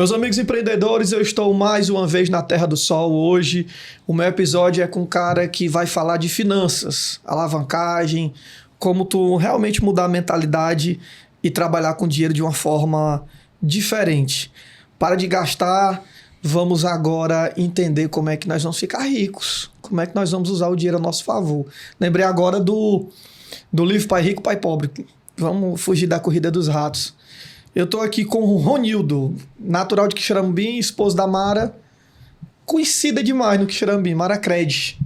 Meus amigos empreendedores, eu estou mais uma vez na Terra do Sol hoje. O meu episódio é com um cara que vai falar de finanças, alavancagem, como tu realmente mudar a mentalidade e trabalhar com dinheiro de uma forma diferente. Para de gastar, vamos agora entender como é que nós vamos ficar ricos, como é que nós vamos usar o dinheiro a nosso favor. Lembrei agora do livro Pai Rico, Pai Pobre. Vamos fugir da corrida dos ratos. Eu tô aqui com o Ronildo, natural de Quixeramobim, esposo da Mara, conhecida demais no Quixeramobim, Mara Cred.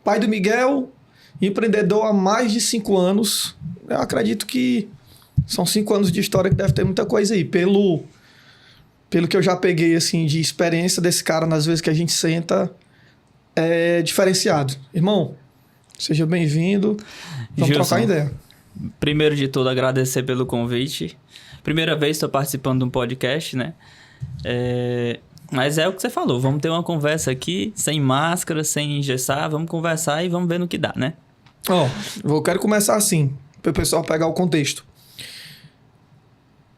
Pai do Miguel, empreendedor há mais de 5 anos. Eu acredito que são 5 anos de história que deve ter muita coisa aí. Pelo que eu já peguei assim, de experiência desse cara nas vezes que a gente senta, é diferenciado. Irmão, seja bem-vindo. Vamos trocar ideia. Primeiro de tudo, agradecer pelo convite. Primeira vez estou participando de um podcast, né? Mas é o que você falou, vamos ter uma conversa aqui, sem máscara, sem engessar, vamos conversar e vamos ver no que dá, né? Eu quero começar assim, para o pessoal pegar o contexto.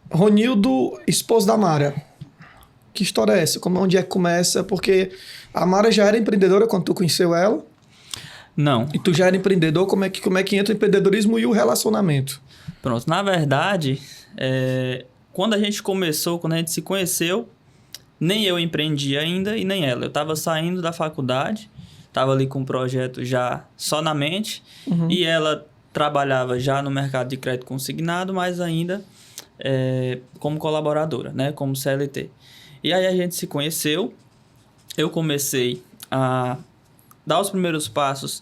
Ronildo, esposo da Mara. Que história é essa? Onde é que começa? Porque a Mara já era empreendedora quando tu conheceu ela? Não. E tu já era empreendedor? Como é que entra o empreendedorismo e o relacionamento? Pronto, na verdade, quando a gente se conheceu, nem eu empreendi ainda e nem ela. Eu estava saindo da faculdade, estava ali com um projeto já só na mente, e ela trabalhava já no mercado de crédito consignado, mas ainda como colaboradora, né, como CLT. E aí a gente se conheceu, eu comecei a dar os primeiros passos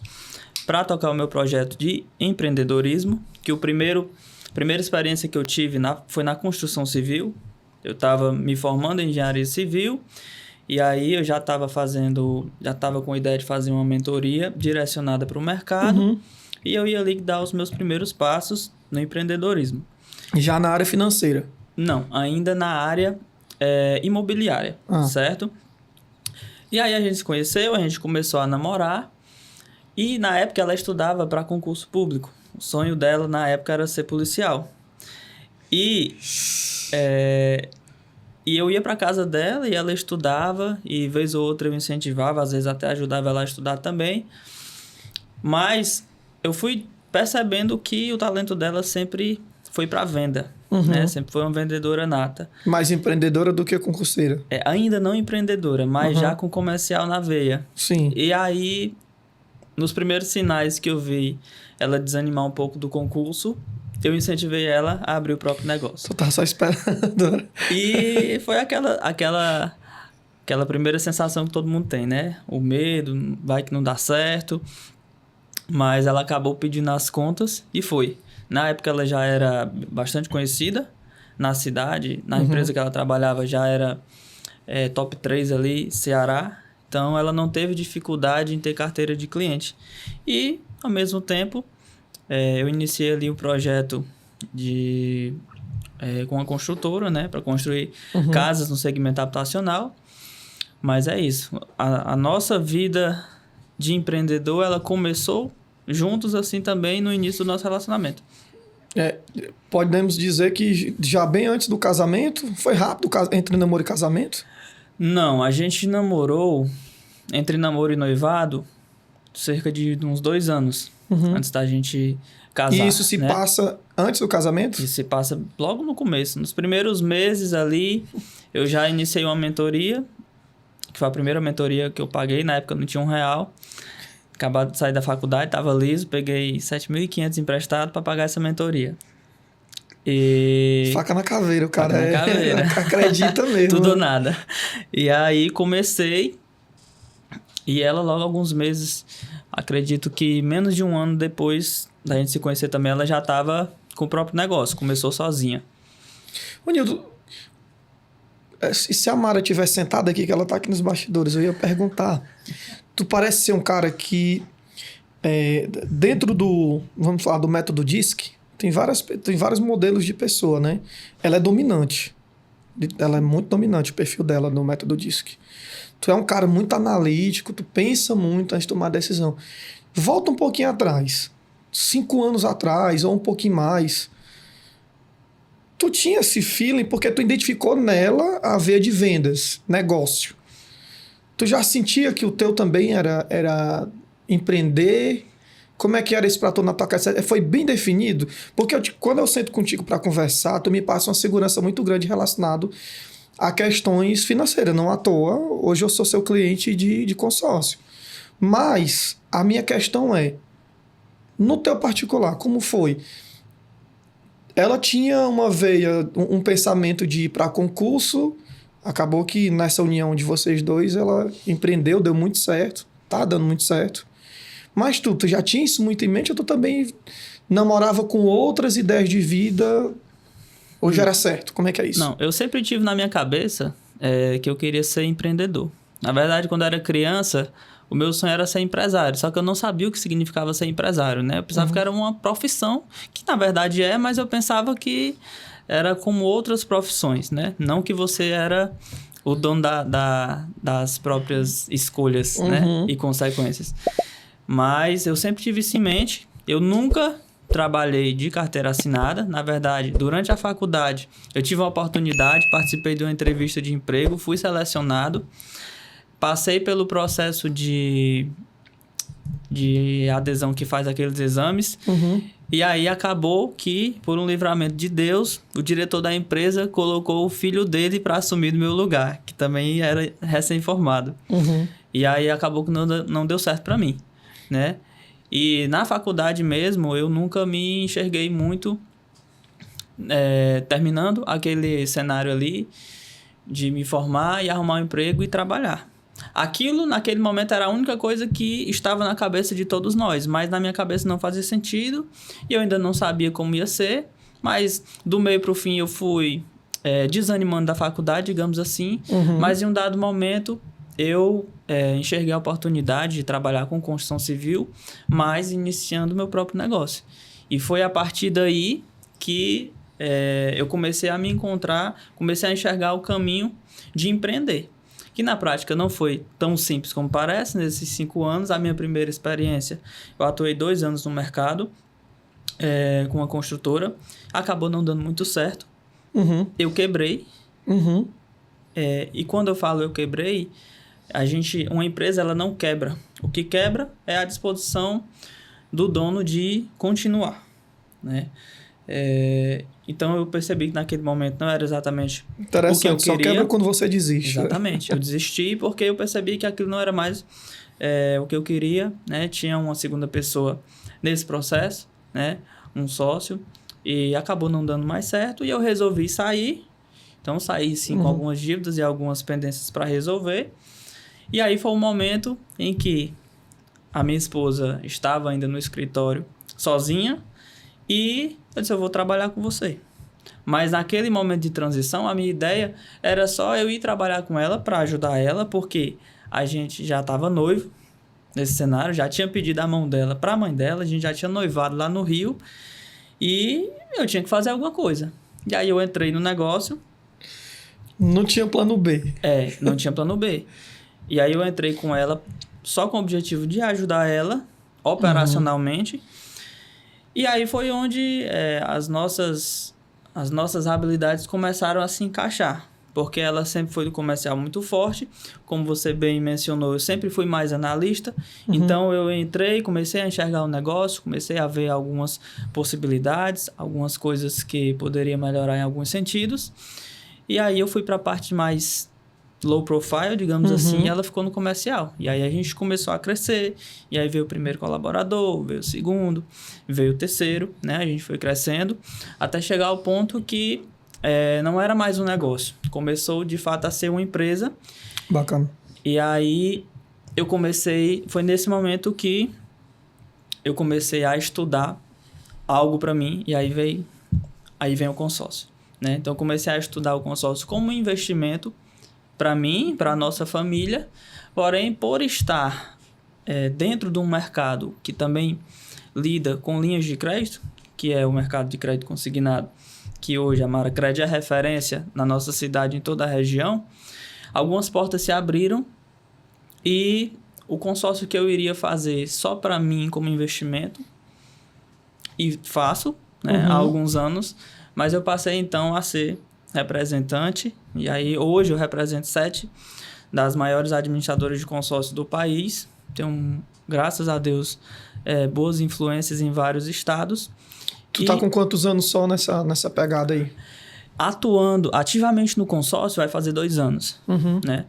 para tocar o meu projeto de empreendedorismo, que a primeira experiência que eu tive foi na construção civil. Eu estava me formando em engenharia civil e aí eu já estava com a ideia de fazer uma mentoria direcionada para o mercado e eu ia ali dar os meus primeiros passos no empreendedorismo. Já na área financeira? Não, ainda na área imobiliária, certo? E aí a gente se conheceu, a gente começou a namorar e na época ela estudava para concurso público. O sonho dela na época era ser policial. E eu ia para casa dela e ela estudava e vez ou outra eu incentivava, às vezes até ajudava ela a estudar também. Mas eu fui percebendo que o talento dela sempre foi para venda, né? Sempre foi uma vendedora nata. Mais empreendedora do que concurseira? Ainda não empreendedora, mas já com comercial na veia. Sim. E aí, nos primeiros sinais que eu vi ela desanimar um pouco do concurso, eu incentivei ela a abrir o próprio negócio. Tu tava só esperando. E foi aquela primeira sensação que todo mundo tem, né? O medo, vai que não dá certo. Mas ela acabou pedindo as contas e foi. Na época ela já era bastante conhecida na cidade. Na empresa que ela trabalhava já era top 3 ali, Ceará. Então ela não teve dificuldade em ter carteira de cliente. E, ao mesmo tempo, eu iniciei ali o projeto com a construtora, né, para construir casas no segmento habitacional. Mas é isso. A nossa vida de empreendedor, ela começou juntos assim também no início do nosso relacionamento. Podemos dizer que já bem antes do casamento, foi rápido entre namoro e casamento? Não, a gente namorou, entre namoro e noivado, cerca de uns 2 anos antes da gente casar. E isso se passa antes do casamento? Isso se passa logo no começo. Nos primeiros meses ali, eu já iniciei uma mentoria, que foi a primeira mentoria que eu paguei, na época não tinha R$1. Acabado de sair da faculdade, estava liso, peguei 7.500 emprestado para pagar essa mentoria. Faca na caveira, o cara acredita mesmo. Tudo ou nada. E aí comecei, e ela logo alguns meses, acredito que menos de 1 ano depois da gente se conhecer também, ela já estava com o próprio negócio, começou sozinha. Ô Nildo, se a Mara tivesse sentada aqui, que ela tá aqui nos bastidores, eu ia perguntar. Tu parece ser um cara que, dentro vamos falar do método DISC, tem vários modelos de pessoa, né? Ela é dominante. Ela é muito dominante, o perfil dela no método DISC. Tu é um cara muito analítico, tu pensa muito antes de tomar decisão. Volta um pouquinho atrás. 5 anos atrás, ou um pouquinho mais. tu tinha esse feeling porque tu identificou nela a veia de vendas, negócio. Tu já sentia que o teu também era empreender? Como é que era isso pra tu na tua casa? Foi bem definido? Porque quando eu sento contigo para conversar, tu me passa uma segurança muito grande relacionado a questões financeiras. Não à toa, hoje eu sou seu cliente de consórcio. Mas a minha questão é, no teu particular, como foi? Ela tinha uma veia, um pensamento de ir para concurso. Acabou que nessa união de vocês dois, ela empreendeu, deu muito certo. Tá dando muito certo. Mas tu já tinha isso muito em mente ou tu também namorava com outras ideias de vida? Ou já era certo? Como é que é isso? Não, eu sempre tive na minha cabeça que eu queria ser empreendedor. Na verdade, quando eu era criança, o meu sonho era ser empresário. Só que eu não sabia o que significava ser empresário, né? Eu pensava que era uma profissão, que na verdade mas eu pensava que era como outras profissões, né? Não que você era o dono das próprias escolhas, né? E consequências. Mas eu sempre tive isso em mente. Eu nunca trabalhei de carteira assinada. Na verdade, durante a faculdade, eu tive uma oportunidade, participei de uma entrevista de emprego, fui selecionado, passei pelo processo de adesão que faz aqueles exames. E aí acabou que, por um livramento de Deus, o diretor da empresa colocou o filho dele para assumir no meu lugar, que também era recém-formado. E aí acabou que não deu certo para mim, né? E na faculdade mesmo, eu nunca me enxerguei muito terminando aquele cenário ali de me formar e arrumar um emprego e trabalhar. Aquilo, naquele momento, era a única coisa que estava na cabeça de todos nós, mas na minha cabeça não fazia sentido e eu ainda não sabia como ia ser, mas do meio para o fim eu fui desanimando da faculdade, digamos assim, mas em um dado momento eu enxerguei a oportunidade de trabalhar com construção civil, mas iniciando meu próprio negócio. E foi a partir daí que eu comecei a me encontrar, comecei a enxergar o caminho de empreender. Que na prática não foi tão simples como parece. Nesses 5 anos, a minha primeira experiência, eu atuei 2 anos no mercado com uma construtora, acabou não dando muito certo. Eu quebrei. E quando eu falo eu quebrei, uma empresa ela não quebra. O que quebra é a disposição do dono de continuar, né? Então eu percebi que naquele momento não era exatamente o que eu queria. Só quebra quando você desiste. Exatamente. Eu desisti porque eu percebi que aquilo não era mais o que eu queria, né? Tinha uma segunda pessoa nesse processo, né? Um sócio, e acabou não dando mais certo e eu resolvi sair. Então saí sim com algumas dívidas e algumas pendências para resolver. E aí foi um momento em que a minha esposa estava ainda no escritório sozinha e eu disse, eu vou trabalhar com você. Mas naquele momento de transição, a minha ideia era só eu ir trabalhar com ela para ajudar ela, porque a gente já estava noivo nesse cenário, já tinha pedido a mão dela para a mãe dela, a gente já tinha noivado lá no Rio e eu tinha que fazer alguma coisa. E aí eu entrei no negócio. Não tinha plano B. Não tinha plano B. E aí eu entrei com ela só com o objetivo de ajudar ela operacionalmente. E aí foi onde as nossas habilidades começaram a se encaixar. Porque ela sempre foi do comercial muito forte. Como você bem mencionou, eu sempre fui mais analista. Então eu entrei, comecei a enxergar o negócio, comecei a ver algumas possibilidades, algumas coisas que poderia melhorar em alguns sentidos. E aí eu fui para a parte mais low profile, digamos assim, e ela ficou no comercial. E aí a gente começou a crescer, e aí veio o primeiro colaborador, veio o segundo, veio o terceiro, né? A gente foi crescendo, até chegar ao ponto que não era mais um negócio. Começou, de fato, a ser uma empresa. Bacana. E aí foi nesse momento que eu comecei a estudar algo para mim, e aí vem o consórcio, né? Então, eu comecei a estudar o consórcio como investimento para mim, para a nossa família, porém, por estar dentro de um mercado que também lida com linhas de crédito, que é o mercado de crédito consignado, que hoje a Maracred é referência na nossa cidade, em toda a região, algumas portas se abriram e o consórcio que eu iria fazer só para mim como investimento, e faço, né, há alguns anos, Mas eu passei, então, a ser representante. E aí, hoje, eu represento 7 das maiores administradoras de consórcio do país. Tenho, graças a Deus, boas influências em vários estados. Tu tá com quantos anos só nessa pegada aí? Atuando ativamente no consórcio vai fazer 2 anos, né?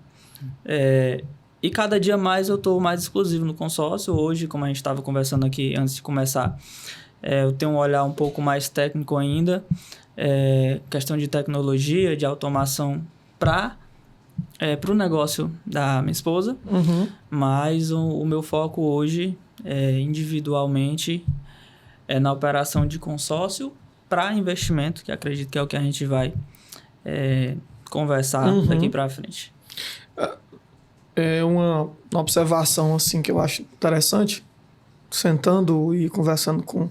E cada dia mais eu estou mais exclusivo no consórcio. Hoje, como a gente estava conversando aqui antes de começar, eu tenho um olhar um pouco mais técnico ainda. Questão de tecnologia, de automação para o negócio da minha esposa. Mas o meu foco hoje, individualmente, é na operação de consórcio para investimento, que acredito que é o que a gente vai conversar daqui para frente. É uma observação assim que eu acho interessante, sentando e conversando com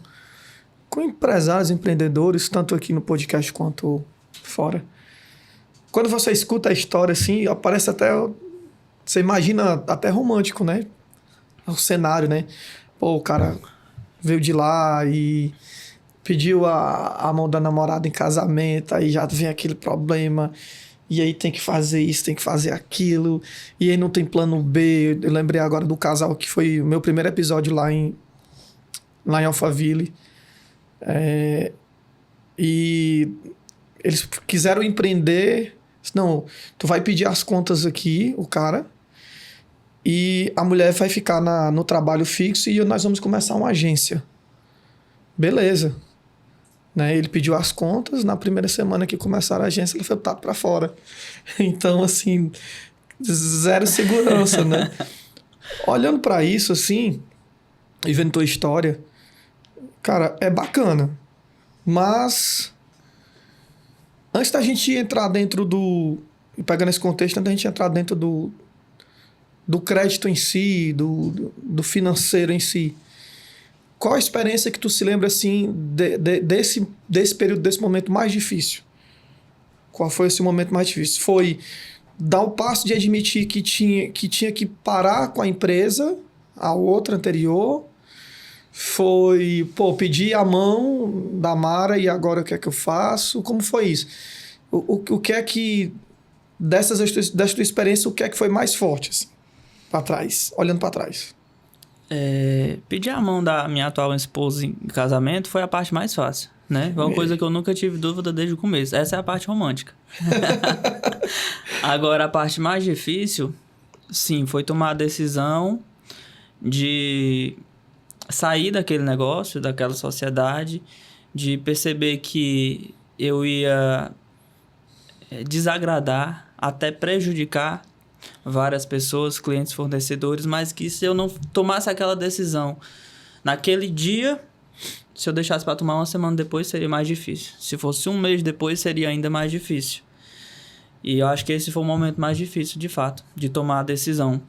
empresários, empreendedores, tanto aqui no podcast quanto fora. Quando você escuta a história assim, parece até... Você imagina até romântico, né? O cenário, né? Pô, o cara veio de lá e pediu a mão da namorada em casamento, aí já vem aquele problema, e aí tem que fazer isso, tem que fazer aquilo, e aí não tem plano B. Eu lembrei agora do casal que foi o meu primeiro episódio lá em Alphaville. E eles quiseram empreender. Não, tu vai pedir as contas aqui, o cara, e a mulher vai ficar no trabalho fixo e nós vamos começar uma agência. Beleza. Né? Ele pediu as contas, na primeira semana que começaram a agência, ele foi botado para fora. Então, assim, zero segurança, né? Olhando para isso, assim, e vendo tua história, cara, é bacana. Mas, antes da gente entrar dentro pegando esse contexto, antes da gente entrar dentro do crédito em si, do financeiro em si, qual a experiência que tu se lembra, assim, desse período, desse momento mais difícil? Qual foi esse momento mais difícil? Foi dar o passo de admitir que tinha que parar com a empresa, a outra anterior? Foi, pedir a mão da Mara e agora o que é que eu faço? Como foi isso? O que é que, dessa tua experiência, o que é que foi mais forte, assim, para trás, olhando para trás? Pedir a mão da minha atual esposa em casamento foi a parte mais fácil, né? Foi uma coisa que eu nunca tive dúvida desde o começo. Essa é a parte romântica. Agora, a parte mais difícil, sim, foi tomar a decisão de sair daquele negócio, daquela sociedade, de perceber que eu ia desagradar, até prejudicar várias pessoas, clientes, fornecedores, mas que se eu não tomasse aquela decisão naquele dia, se eu deixasse para tomar uma semana depois, seria mais difícil. Se fosse um mês depois, seria ainda mais difícil. E eu acho que esse foi o momento mais difícil, de fato, de tomar a decisão.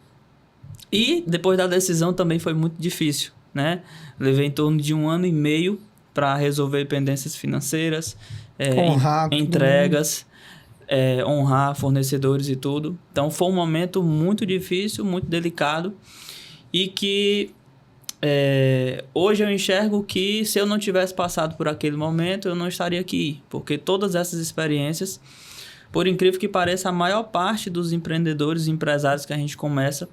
E depois da decisão também foi muito difícil, né? Levei em torno de 1 ano e meio para resolver pendências financeiras, entregas, honrar fornecedores e tudo. Então foi um momento muito difícil, muito delicado, e que hoje eu enxergo que se eu não tivesse passado por aquele momento, eu não estaria aqui, porque todas essas experiências, por incrível que pareça, a maior parte dos empreendedores e empresários que a gente começa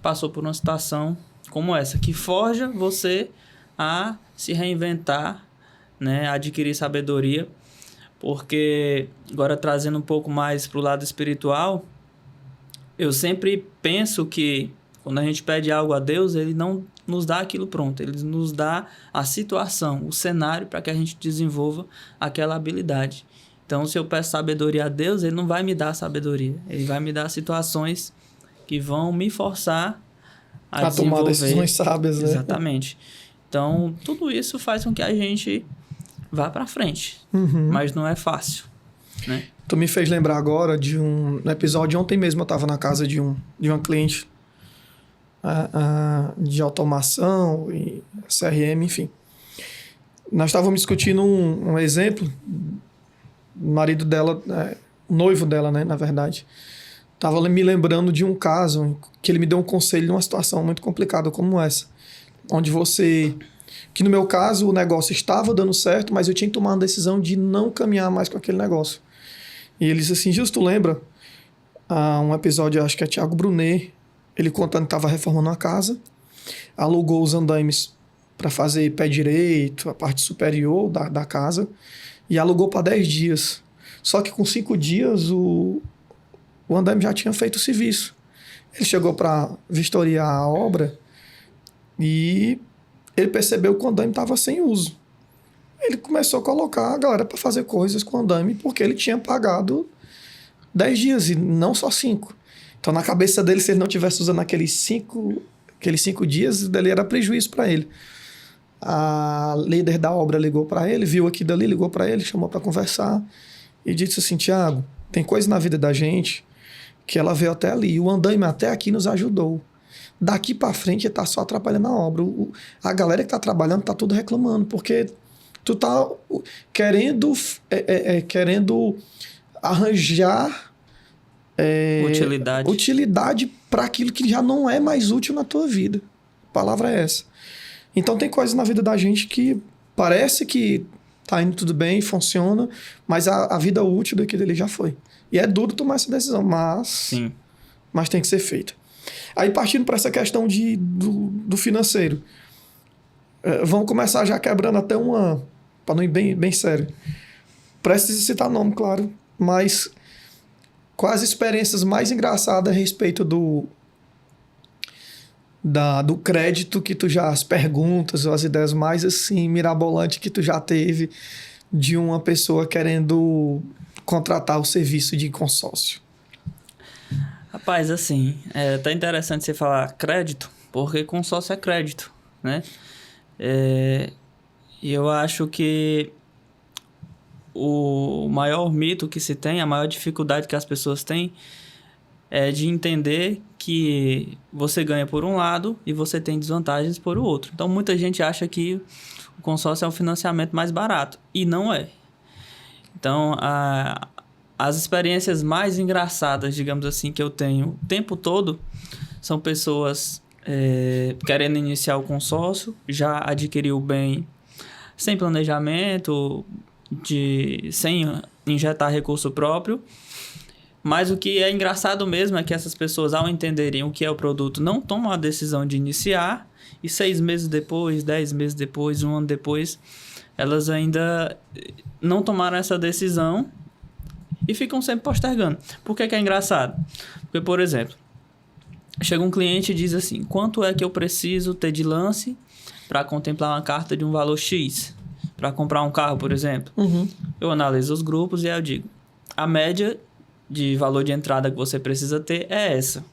passou por uma situação como essa, que forja você a se reinventar, né, a adquirir sabedoria. Porque, agora trazendo um pouco mais para o lado espiritual, eu sempre penso que quando a gente pede algo a Deus, Ele não nos dá aquilo pronto. Ele nos dá a situação, o cenário para que a gente desenvolva aquela habilidade. Então, se eu peço sabedoria a Deus, Ele não vai me dar sabedoria. Ele vai me dar situações que vão me forçar a tomar decisões sábias, né? Exatamente. Então, tudo isso faz com que a gente vá para frente, mas não é fácil, né? Tu me fez lembrar agora de um episódio, ontem mesmo eu estava na casa de uma cliente de automação e CRM, enfim. Nós estávamos discutindo um exemplo, o marido dela, o noivo dela, né, na verdade, estava me lembrando de um caso que ele me deu um conselho numa situação muito complicada como essa, onde você Que no meu caso o negócio estava dando certo, mas eu tinha que tomar uma decisão de não caminhar mais com aquele negócio. E ele disse assim, Justo, lembra? Um episódio, acho que é Thiago Brunet, ele contando que estava reformando uma casa, alugou os andaimes para fazer pé direito, a parte superior da casa, e alugou para 10 dias. Só que com 5 dias o andaime já tinha feito o serviço. Ele chegou para vistoriar a obra e ele percebeu que o andaime estava sem uso. Ele começou a colocar a galera para fazer coisas com o andaime porque ele tinha pagado 10 dias e não só 5. Então, na cabeça dele, se ele não tivesse usando aqueles 5 dias, dali era prejuízo para ele. A líder da obra ligou para ele, viu aqui dali, ligou para ele, chamou para conversar e disse assim, Tiago, tem coisa na vida da gente que ela veio até ali. O andaime até aqui nos ajudou. Daqui para frente está só atrapalhando a obra. A galera que está trabalhando está tudo reclamando, porque tu tá querendo arranjar utilidade para aquilo que já não é mais útil na tua vida. A palavra é essa. Então tem coisas na vida da gente que parece que tá indo tudo bem, funciona, mas a vida útil daquilo ali já foi. E é duro tomar essa decisão, mas tem que ser feita. Aí partindo para essa questão do financeiro, vamos começar já quebrando até para não ir bem sério. Precisa citar nome, claro, mas quais as experiências mais engraçadas a respeito do crédito que tu já, as perguntas ou as ideias mais assim mirabolantes que tu já teve de uma pessoa querendo contratar o serviço de consórcio? Rapaz, assim, é até interessante você falar crédito, porque consórcio é crédito, né? E eu acho que o maior mito que se tem, a maior dificuldade que as pessoas têm é de entender que você ganha por um lado e você tem desvantagens por o outro. Então, muita gente acha que o consórcio é um financiamento mais barato, e não é. Então, as experiências mais engraçadas, digamos assim, que eu tenho o tempo todo são pessoas querendo iniciar o consórcio, já adquiriu o bem sem planejamento, sem injetar recurso próprio. Mas o que é engraçado mesmo é que essas pessoas, ao entenderem o que é o produto, não tomam a decisão de iniciar, e 6 meses depois, 10 meses depois, 1 ano depois, elas ainda não tomaram essa decisão e ficam sempre postergando. Por que é engraçado? Porque, por exemplo, chega um cliente e diz assim, quanto é que eu preciso ter de lance para contemplar uma carta de um valor X? Para comprar um carro, por exemplo. Eu analiso os grupos e aí eu digo, a média de valor de entrada que você precisa ter é essa.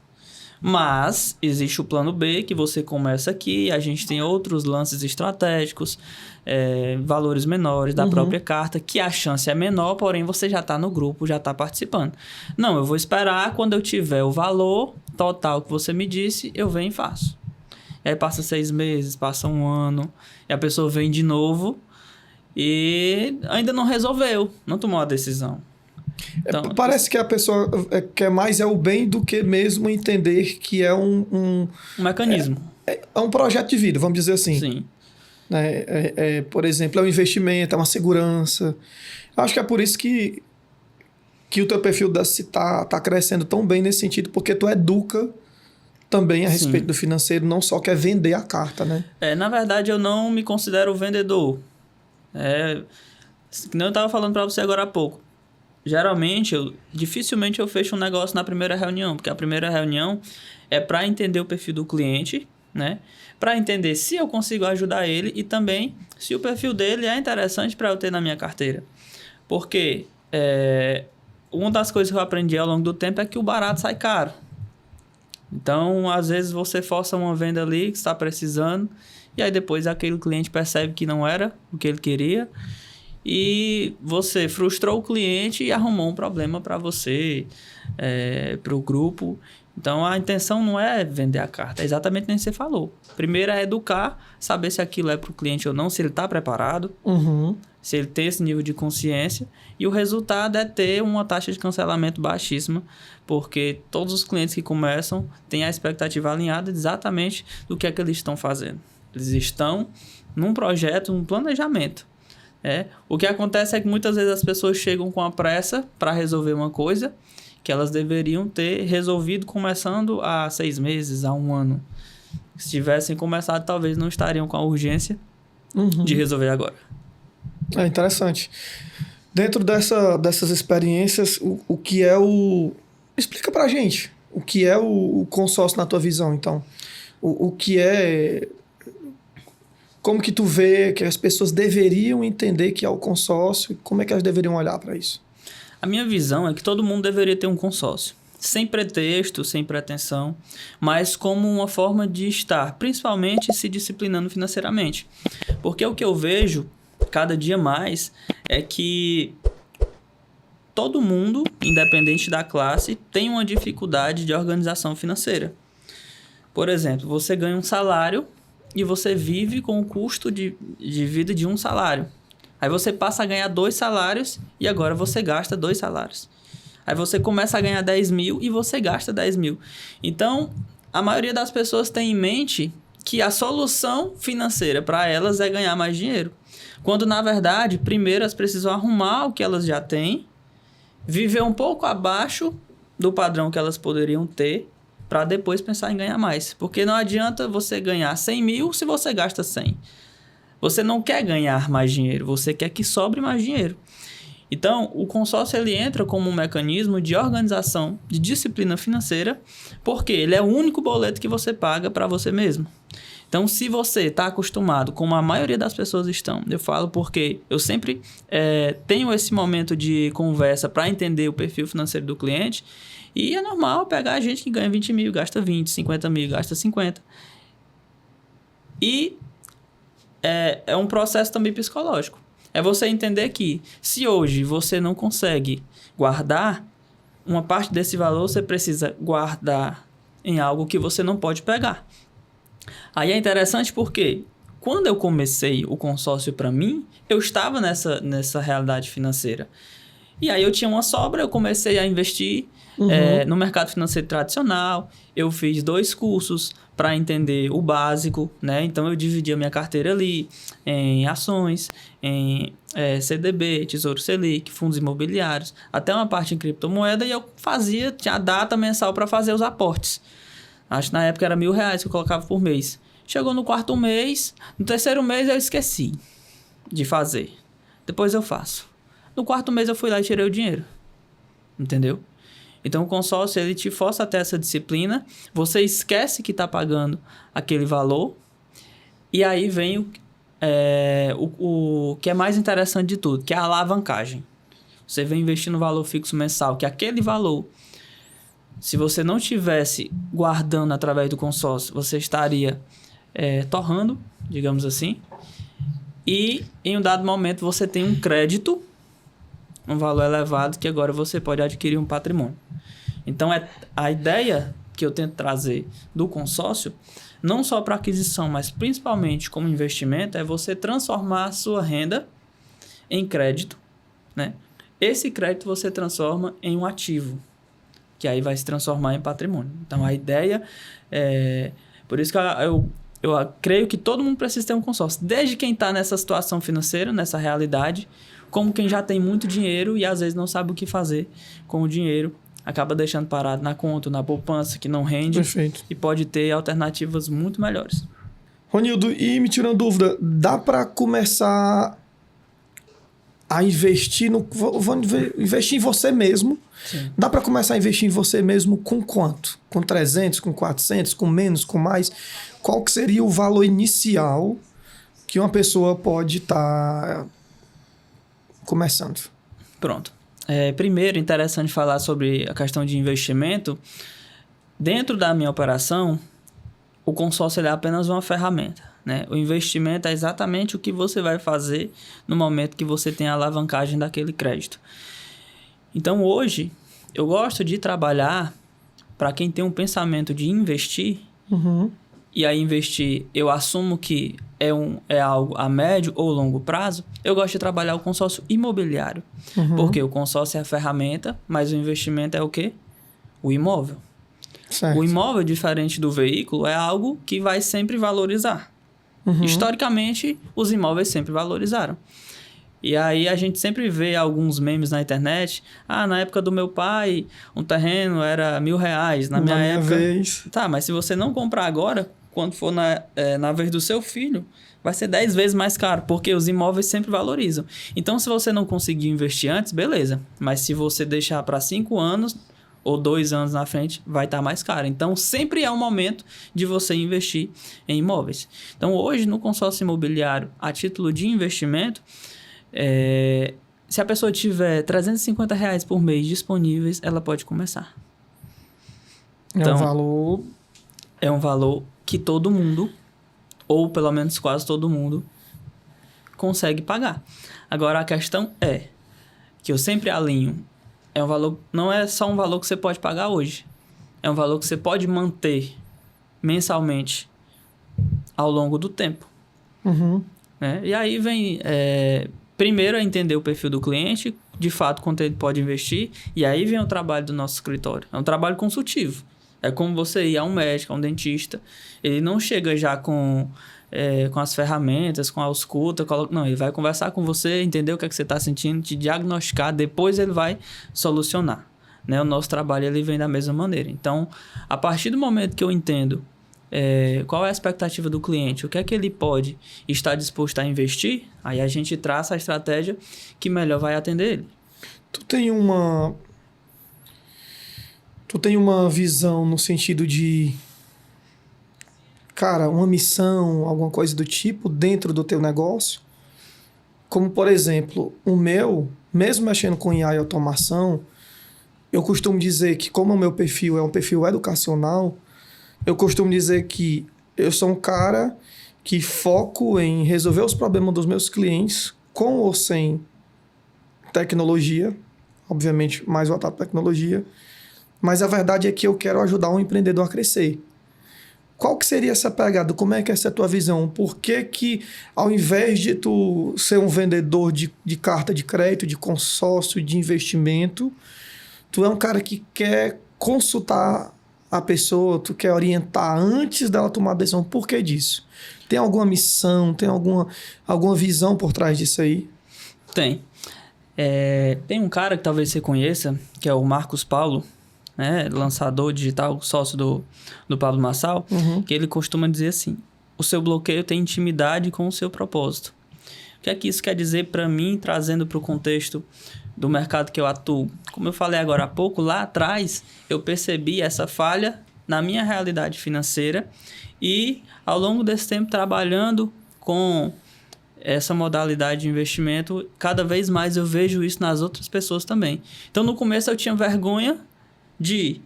Mas existe o plano B, que você começa aqui, a gente tem outros lances estratégicos, valores menores da própria carta, que a chance é menor, porém você já está no grupo, já está participando. Não, eu vou esperar, quando eu tiver o valor total que você me disse, eu venho e faço. E aí passa 6 meses, passa 1 ano, e a pessoa vem de novo e ainda não resolveu, não tomou a decisão. Então, parece que a pessoa quer mais o bem do que mesmo entender que é um mecanismo. É um projeto de vida, vamos dizer assim. Sim. Por exemplo, é um investimento, é uma segurança. Acho que é por isso que o teu perfil tá crescendo tão bem nesse sentido, porque tu educa também a respeito do financeiro, não só quer vender a carta, né? Na verdade, eu não me considero vendedor. Que nem eu estava falando para você agora há pouco. Geralmente, dificilmente eu fecho um negócio na primeira reunião, porque a primeira reunião é para entender o perfil do cliente, né? Para entender se eu consigo ajudar ele e também se o perfil dele é interessante para eu ter na minha carteira. Porque uma das coisas que eu aprendi ao longo do tempo é que o barato sai caro. Então, às vezes você força uma venda ali que está precisando e aí depois aquele cliente percebe que não era o que ele queria e você frustrou o cliente e arrumou um problema para você, para o grupo. Então, a intenção não é vender a carta, é exatamente como você falou. Primeiro é educar, saber se aquilo é para o cliente ou não, se ele está preparado, se ele tem esse nível de consciência. E o resultado é ter uma taxa de cancelamento baixíssima, porque todos os clientes que começam têm a expectativa alinhada exatamente do que é que eles estão fazendo. Eles estão num projeto, num planejamento. O que acontece é que muitas vezes as pessoas chegam com a pressa para resolver uma coisa que elas deveriam ter resolvido começando há 6 meses, há 1 ano. Se tivessem começado, talvez não estariam com a urgência de resolver agora. É interessante. Dentro dessas experiências, o que é o... Explica pra gente o que é o consórcio na tua visão, então. O que é... Como que tu vê que as pessoas deveriam entender que é o consórcio e como é que elas deveriam olhar para isso? A minha visão é que todo mundo deveria ter um consórcio. Sem pretexto, sem pretensão, mas como uma forma de estar, principalmente se disciplinando financeiramente. Porque o que eu vejo cada dia mais é que todo mundo, independente da classe, tem uma dificuldade de organização financeira. Por exemplo, você ganha um salário e você vive com o custo de vida de um salário. Aí você passa a ganhar 2 salários e agora você gasta 2 salários. Aí você começa a ganhar 10 mil e você gasta 10 mil. Então, a maioria das pessoas tem em mente que a solução financeira para elas é ganhar mais dinheiro. Quando, na verdade, primeiro elas precisam arrumar o que elas já têm, viver um pouco abaixo do padrão que elas poderiam ter, para depois pensar em ganhar mais. Porque não adianta você ganhar 100 mil se você gasta 100. Você não quer ganhar mais dinheiro, você quer que sobre mais dinheiro. Então, o consórcio ele entra como um mecanismo de organização, de disciplina financeira, porque ele é o único boleto que você paga para você mesmo. Então, se você está acostumado, como a maioria das pessoas estão, eu falo porque eu sempre tenho esse momento de conversa para entender o perfil financeiro do cliente, e é normal pegar a gente que ganha 20 mil, gasta 20, 50 mil, gasta 50. E é um processo também psicológico. É você entender que se hoje você não consegue guardar, uma parte desse valor você precisa guardar em algo que você não pode pegar. Aí é interessante porque quando eu comecei o consórcio para mim, eu estava nessa realidade financeira. E aí eu tinha uma sobra, eu comecei a investir no mercado financeiro tradicional. Eu fiz 2 cursos para entender o básico, né? Então eu dividi a minha carteira ali em ações, em CDB, Tesouro Selic, fundos imobiliários, até uma parte em criptomoeda, e eu tinha a data mensal para fazer os aportes. Acho que na época era R$1.000 que eu colocava por mês. Chegou no 4º mês, no 3º mês eu esqueci de fazer. Depois eu faço. No 4º mês eu fui lá e tirei o dinheiro. Entendeu? Então o consórcio ele te força a ter essa disciplina. Você esquece que está pagando aquele valor. E aí vem o que é mais interessante de tudo, que é a alavancagem. Você vem investir no valor fixo mensal, que aquele valor, se você não estivesse guardando através do consórcio, você estaria torrando, digamos assim. E em um dado momento você tem um crédito, um valor elevado, que agora você pode adquirir um patrimônio. Então, a ideia que eu tento trazer do consórcio, não só para aquisição, mas principalmente como investimento, é você transformar a sua renda em crédito, né? Esse crédito você transforma em um ativo, que aí vai se transformar em patrimônio. Então, a ideia é... Por isso que eu creio que todo mundo precisa ter um consórcio. Desde quem está nessa situação financeira, nessa realidade, como quem já tem muito dinheiro e às vezes não sabe o que fazer com o dinheiro, acaba deixando parado na conta, na poupança, que não rende. Perfeito. E pode ter alternativas muito melhores. Ronildo, e me tira uma dúvida, dá para começar a investir investir em você mesmo? Sim. Dá para começar a investir em você mesmo com quanto? Com 300, com 400, com menos, com mais? Qual que seria o valor inicial que uma pessoa pode estar começando? Pronto. Primeiro, interessante falar sobre a questão de investimento. Dentro da minha operação, o consórcio é apenas uma ferramenta, né? O investimento é exatamente o que você vai fazer no momento que você tem a alavancagem daquele crédito. Então, hoje, eu gosto de trabalhar para quem tem um pensamento de investir. E aí investir, eu assumo que é algo a médio ou longo prazo. Eu gosto de trabalhar o consórcio imobiliário. Porque o consórcio é a ferramenta, mas o investimento é o quê? O imóvel. Certo. O imóvel, diferente do veículo, é algo que vai sempre valorizar. Historicamente, os imóveis sempre valorizaram. E aí a gente sempre vê alguns memes na internet. Na época do meu pai, um terreno era R$1.000. Na minha época... vez. Tá, mas se você não comprar agora, quando for na vez do seu filho, vai ser 10 vezes mais caro, porque os imóveis sempre valorizam. Então, se você não conseguir investir antes, beleza. Mas se você deixar para 5 anos ou 2 anos na frente, vai estar mais caro. Então, sempre é um momento de você investir em imóveis. Então, hoje, no consórcio imobiliário, a título de investimento... se a pessoa tiver R$350 por mês disponíveis, ela pode começar. Então, valor... É um valor que todo mundo, ou pelo menos quase todo mundo, consegue pagar. Agora, a questão é que eu sempre alinho. É um valor, não é só um valor que você pode pagar hoje. É um valor que você pode manter mensalmente ao longo do tempo. Né? E aí vem... primeiro é entender o perfil do cliente, de fato, quanto ele pode investir, e aí vem o trabalho do nosso escritório. É um trabalho consultivo. É como você ir a um médico, a um dentista. Ele não chega já com as ferramentas, com a ausculta, não, ele vai conversar com você, entender o que é que você está sentindo, te diagnosticar, depois ele vai solucionar. Né? O nosso trabalho ele vem da mesma maneira. Então, a partir do momento que eu entendo qual é a expectativa do cliente, o que é que ele pode estar disposto a investir, aí a gente traça a estratégia que melhor vai atender ele. Tu tem uma visão no sentido de, cara, uma missão, alguma coisa do tipo dentro do teu negócio? Como, por exemplo, o meu, mesmo mexendo com IA e automação, eu costumo dizer que como o meu perfil é um perfil educacional, eu costumo dizer que eu sou um cara que foco em resolver os problemas dos meus clientes com ou sem tecnologia, obviamente mais voltado para tecnologia, mas a verdade é que eu quero ajudar um empreendedor a crescer. Qual que seria essa pegada? Como é que é essa tua visão? Por que ao invés de tu ser um vendedor de carta de crédito, de consórcio, de investimento, tu é um cara que quer consultar a pessoa, tu quer orientar antes dela tomar a decisão? Por que disso? Tem alguma missão, tem alguma visão por trás disso aí? Tem. Tem um cara que talvez você conheça, que é o Marcos Paulo, né? Lançador digital, sócio do Pablo Marçal, que ele costuma dizer assim: o seu bloqueio tem intimidade com o seu propósito. O que é que isso quer dizer para mim, trazendo para o contexto do mercado que eu atuo? Como eu falei agora há pouco, lá atrás eu percebi essa falha na minha realidade financeira e ao longo desse tempo trabalhando com essa modalidade de investimento, cada vez mais eu vejo isso nas outras pessoas também. Então no começo eu tinha vergonha de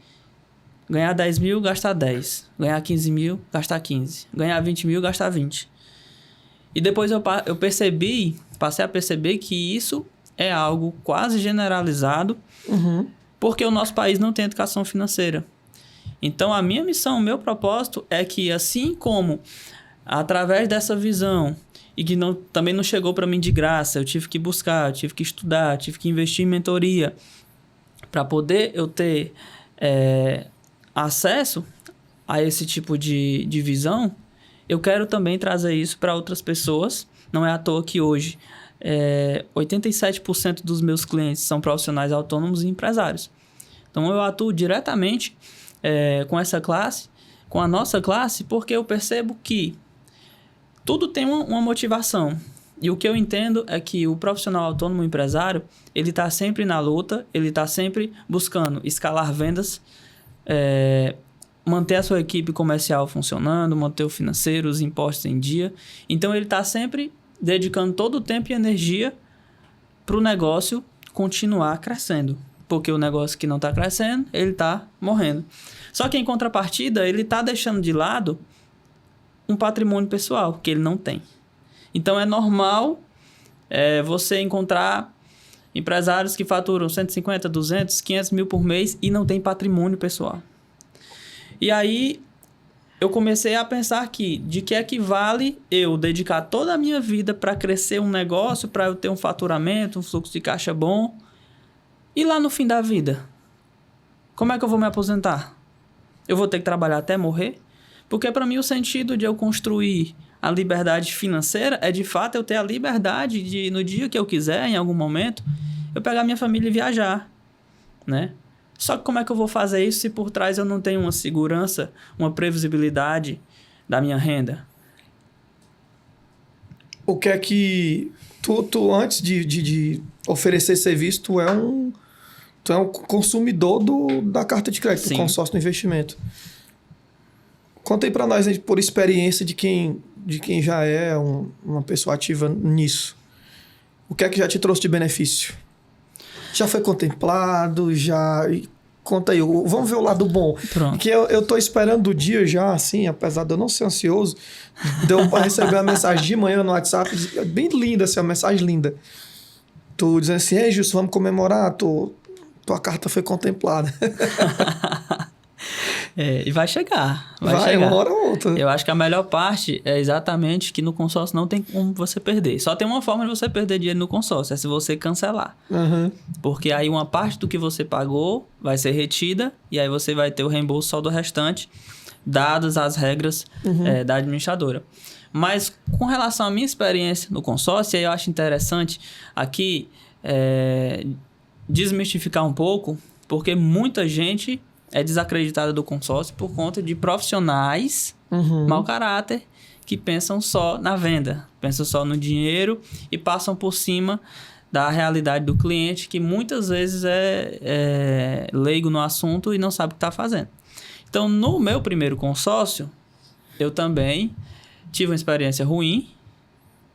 ganhar 10 mil, gastar 10, ganhar 15 mil, gastar 15, ganhar 20 mil, gastar 20. E depois eu passei a perceber que isso é algo quase generalizado, porque o nosso país não tem educação financeira. Então, a minha missão, o meu propósito é que, assim como através dessa visão, e que também não chegou para mim de graça, eu tive que buscar, eu tive que estudar, tive que investir em mentoria, para poder eu ter acesso a esse tipo de visão, eu quero também trazer isso para outras pessoas. Não é à toa que hoje 87% dos meus clientes são profissionais autônomos e empresários. Então eu atuo diretamente com essa classe, com a nossa classe, porque eu percebo que tudo tem uma motivação. E o que eu entendo é que o profissional autônomo empresário, ele está sempre na luta, ele está sempre buscando escalar vendas, manter a sua equipe comercial funcionando, manter o financeiro, os impostos em dia. Então ele está sempre dedicando todo o tempo e energia para o negócio continuar crescendo. Porque o negócio que não está crescendo, ele está morrendo. Só que em contrapartida, ele está deixando de lado um patrimônio pessoal que ele não tem. Então é normal você encontrar empresários que faturam 150, 200, 500 mil por mês e não tem patrimônio pessoal. E aí eu comecei a pensar que de que é que vale eu dedicar toda a minha vida para crescer um negócio, para eu ter um faturamento, um fluxo de caixa bom, e lá no fim da vida, como é que eu vou me aposentar? Eu vou ter que trabalhar até morrer? Porque para mim o sentido de eu construir A liberdade financeira é, de fato, eu ter a liberdade de, no dia que eu quiser, em algum momento, eu pegar minha família e viajar, né? Só que como é que eu vou fazer isso se por trás eu não tenho uma segurança, uma previsibilidade da minha renda? O que é que... Tu antes de oferecer serviço, tu é um consumidor da carta de crédito, do Sim. consórcio do investimento. Conta aí pra nós, né, por experiência de quem já é uma pessoa ativa nisso. O que é que já te trouxe de benefício? Já foi contemplado? Conta aí, vamos ver o lado bom. Pronto. Porque eu tô esperando o dia já, assim, apesar de eu não ser ansioso, deu para receber uma mensagem de manhã no WhatsApp, bem linda, assim, uma mensagem linda. Tu dizendo assim, ei, Gilson, vamos comemorar, tua carta foi contemplada. E vai chegar. Vai, uma hora ou outra. Eu acho que a melhor parte é exatamente que no consórcio não tem como você perder. Só tem uma forma de você perder dinheiro no consórcio, é se você cancelar. Uhum. Porque aí uma parte do que você pagou vai ser retida e aí você vai ter o reembolso só do restante, dadas as regras da administradora. Mas com relação à minha experiência no consórcio, aí eu acho interessante aqui desmistificar um pouco, porque muita gente é desacreditada do consórcio por conta de profissionais mau caráter que pensam só na venda, pensam só no dinheiro e passam por cima da realidade do cliente, que muitas vezes é leigo no assunto e não sabe o que está fazendo. Então, no meu primeiro consórcio, eu também tive uma experiência ruim,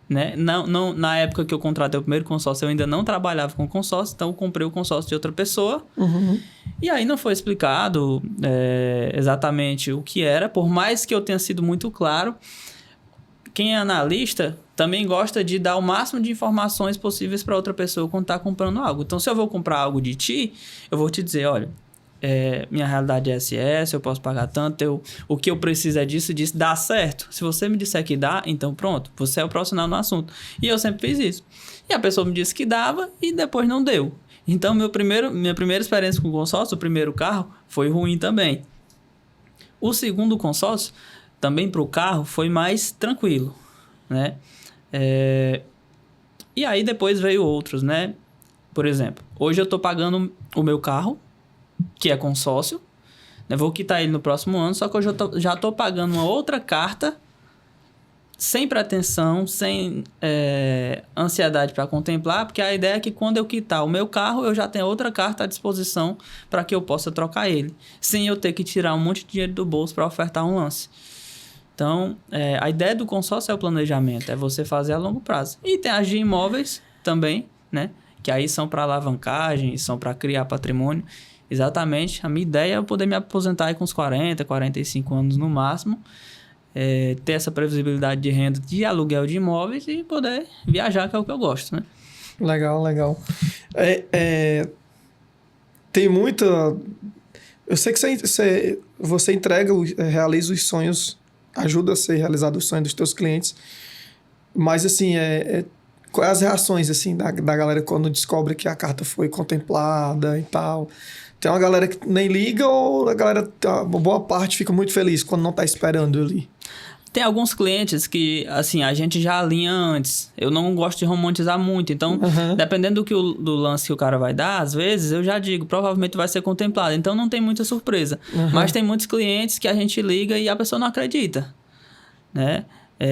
né? Não, na época que eu contratei o primeiro consórcio, eu ainda não trabalhava com consórcio, então eu comprei o consórcio de outra pessoa. E aí não foi explicado exatamente o que era, por mais que eu tenha sido muito claro. Quem é analista também gosta de dar o máximo de informações possíveis para outra pessoa quando está comprando algo. Então, se eu vou comprar algo de ti, eu vou te dizer, olha, minha realidade é essa, eu posso pagar tanto, o que eu preciso é disso, dá certo. Se você me disser que dá, então pronto, você é o profissional no assunto. E eu sempre fiz isso. E a pessoa me disse que dava e depois não deu. Então, minha primeira experiência com o consórcio, o primeiro carro, foi ruim também. O segundo consórcio, também para o carro, foi mais tranquilo, né? E aí depois veio outros, né? Por exemplo, hoje eu estou pagando o meu carro, que é consórcio, né? Vou quitar ele no próximo ano, só que eu já estou pagando uma outra carta sem pretensão, sem ansiedade para contemplar, porque a ideia é que quando eu quitar o meu carro, eu já tenho outra carta à disposição para que eu possa trocar ele, sem eu ter que tirar um monte de dinheiro do bolso para ofertar um lance. Então, a ideia do consórcio é o planejamento, é você fazer a longo prazo. E tem as de imóveis também, né? Que aí são para alavancagem, são para criar patrimônio. Exatamente, a minha ideia é eu poder me aposentar aí com uns 40, 45 anos no máximo, ter essa previsibilidade de renda de aluguel de imóveis e poder viajar, que é o que eu gosto, né? Legal, legal. Tem muita... Eu sei que você entrega, realiza os sonhos, ajuda a ser realizado os sonhos dos teus clientes, mas assim, quais as reações assim, da galera quando descobre que a carta foi contemplada e tal? Tem uma galera que nem liga ou a galera, uma boa parte, fica muito feliz quando não tá esperando ali? Tem alguns clientes que, assim, a gente já alinha antes. Eu não gosto de romantizar muito. Então, dependendo do lance que o cara vai dar, às vezes eu já digo, provavelmente vai ser contemplado. Então, não tem muita surpresa. Mas tem muitos clientes que a gente liga e a pessoa não acredita, né?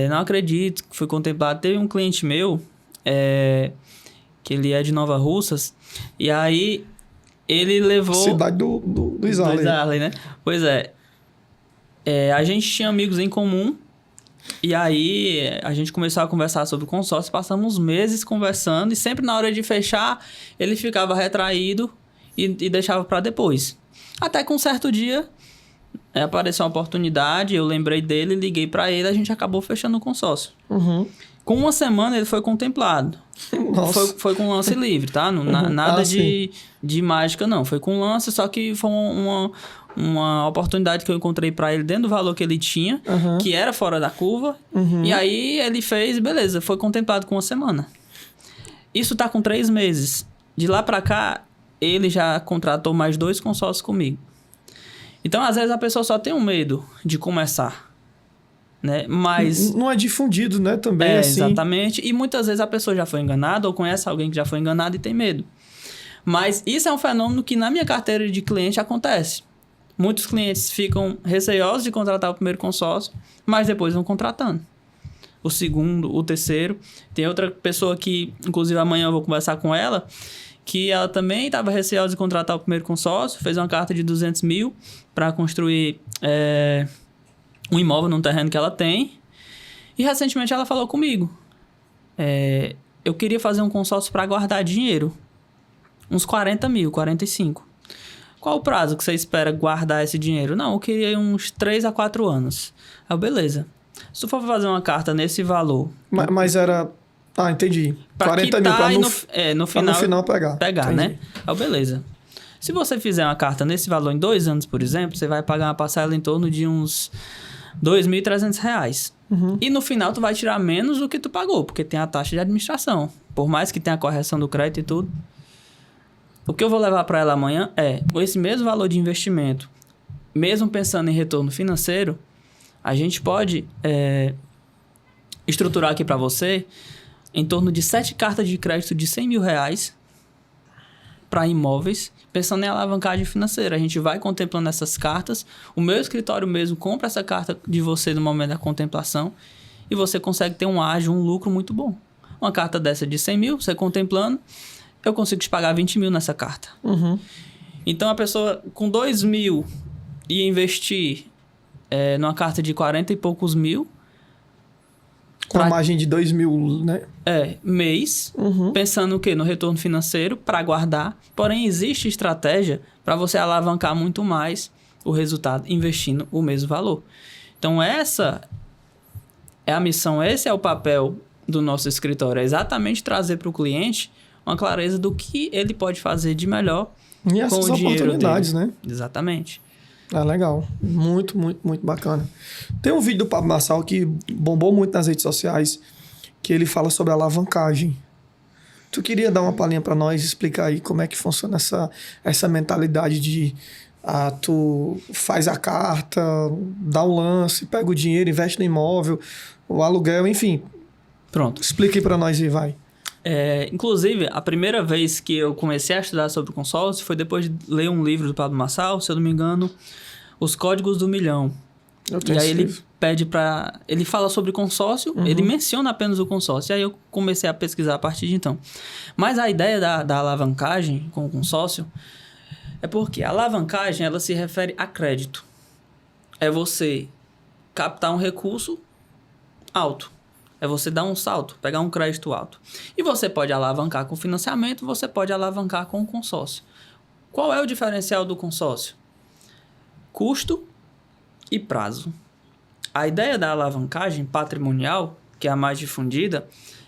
Não acredito que foi contemplado. Teve um cliente meu, que ele é de Nova Russas, e aí ele levou... Cidade do Isley. Do Isley, né? Pois é. A gente tinha amigos em comum, e aí a gente começou a conversar sobre o consórcio, passamos meses conversando, e sempre na hora de fechar, ele ficava retraído e deixava para depois. Até que um certo dia, apareceu uma oportunidade, eu lembrei dele, liguei para ele, a gente acabou fechando o consórcio. Com uma semana ele foi contemplado. Foi com lance livre, tá? Nada de mágica, não. Foi com lance, só que foi uma oportunidade que eu encontrei pra ele dentro do valor que ele tinha, que era fora da curva. E aí ele fez, beleza, foi contemplado com uma semana. Isso tá com 3 meses. De lá pra cá, ele já contratou mais 2 consórcios comigo. Então, às vezes, a pessoa só tem um medo de começar. né? Mas... Não é difundido, né? Também, assim. Exatamente. E muitas vezes a pessoa já foi enganada ou conhece alguém que já foi enganado e tem medo. Mas isso é um fenômeno que na minha carteira de cliente acontece. Muitos clientes ficam receosos de contratar o primeiro consórcio, mas depois vão contratando. O segundo, o terceiro. Tem outra pessoa que, inclusive amanhã eu vou conversar com ela, que ela também estava receosa de contratar o primeiro consórcio, fez uma carta de 200 mil para construir um imóvel num terreno que ela tem. E recentemente ela falou comigo. Eu queria fazer um consórcio para guardar dinheiro. Uns 40 mil, 45. Qual o prazo que você espera guardar esse dinheiro? Não, eu queria uns 3 a 4 anos. Aí, beleza. Se tu for fazer uma carta nesse valor... Mas era... Ah, entendi. Pra 40 mil para no final pegar. Pegar, né? Aí, beleza. Se você fizer uma carta nesse valor em 2 anos, por exemplo, você vai pagar uma parcela em torno de uns R$2.300. E no final tu vai tirar menos do que tu pagou, porque tem a taxa de administração. Por mais que tenha a correção do crédito e tudo. O que eu vou levar para ela amanhã com esse mesmo valor de investimento, mesmo pensando em retorno financeiro, a gente pode estruturar aqui para você em torno de 7 cartas de crédito de R$100 mil para imóveis, pensando em alavancagem financeira. A gente vai contemplando essas cartas, o meu escritório mesmo compra essa carta de você no momento da contemplação e você consegue ter um ágio, um lucro muito bom. Uma carta dessa de 100 mil, você contemplando, eu consigo te pagar 20 mil nessa carta. Então, a pessoa com 2 mil ia investir numa carta de 40 e poucos mil. Com a margem de 2 mil, né? Mês. Pensando o quê? No retorno financeiro para guardar. Porém, existe estratégia para você alavancar muito mais o resultado investindo o mesmo valor. Então, essa é a missão, esse é o papel do nosso escritório. É exatamente trazer para o cliente uma clareza do que ele pode fazer de melhor e essas com o dinheiro oportunidades, dele. né? Exatamente. Legal. Muito, muito, muito bacana. Tem um vídeo do Pablo Marçal que bombou muito nas redes sociais, que ele fala sobre alavancagem. Tu queria dar uma palhinha para nós, explicar aí como é que funciona essa mentalidade de tu faz a carta, dá um lance, pega o dinheiro, investe no imóvel, o aluguel, enfim. Pronto. Explique para nós aí, vai. Inclusive, a primeira vez que eu comecei a estudar sobre o consórcio foi depois de ler um livro do Pablo Marçal, se eu não me engano, Os Códigos do Milhão. E aí ele pede para... Ele fala sobre consórcio, ele menciona apenas o consórcio. E aí eu comecei a pesquisar a partir de então. Mas a ideia da alavancagem com o consórcio é porque a alavancagem ela se refere a crédito. É você captar um recurso alto. É você dar um salto, pegar um crédito alto. E você pode alavancar com financiamento, você pode alavancar com consórcio. Qual é o diferencial do consórcio? Custo e prazo. A ideia da alavancagem patrimonial, que é a mais difundida,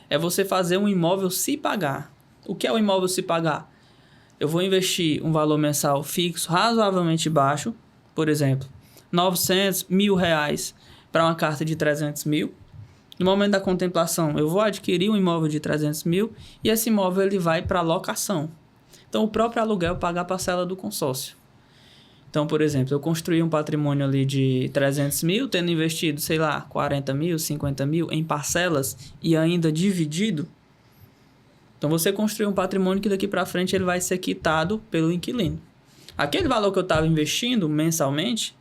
é você fazer um imóvel se pagar. O que é o imóvel se pagar? Eu vou investir um valor mensal fixo razoavelmente baixo, por exemplo, R$900, R$1.000 para uma carta de 300 mil. No momento da contemplação, eu vou adquirir um imóvel de 300 mil e esse imóvel ele vai para locação. Então, o próprio aluguel paga a parcela do consórcio. Então, por exemplo, eu construí um patrimônio ali de 300 mil, tendo investido, 40 mil, 50 mil em parcelas e ainda dividido. Então, você construiu um patrimônio que daqui para frente ele vai ser quitado pelo inquilino. Aquele valor que eu estava investindo mensalmente,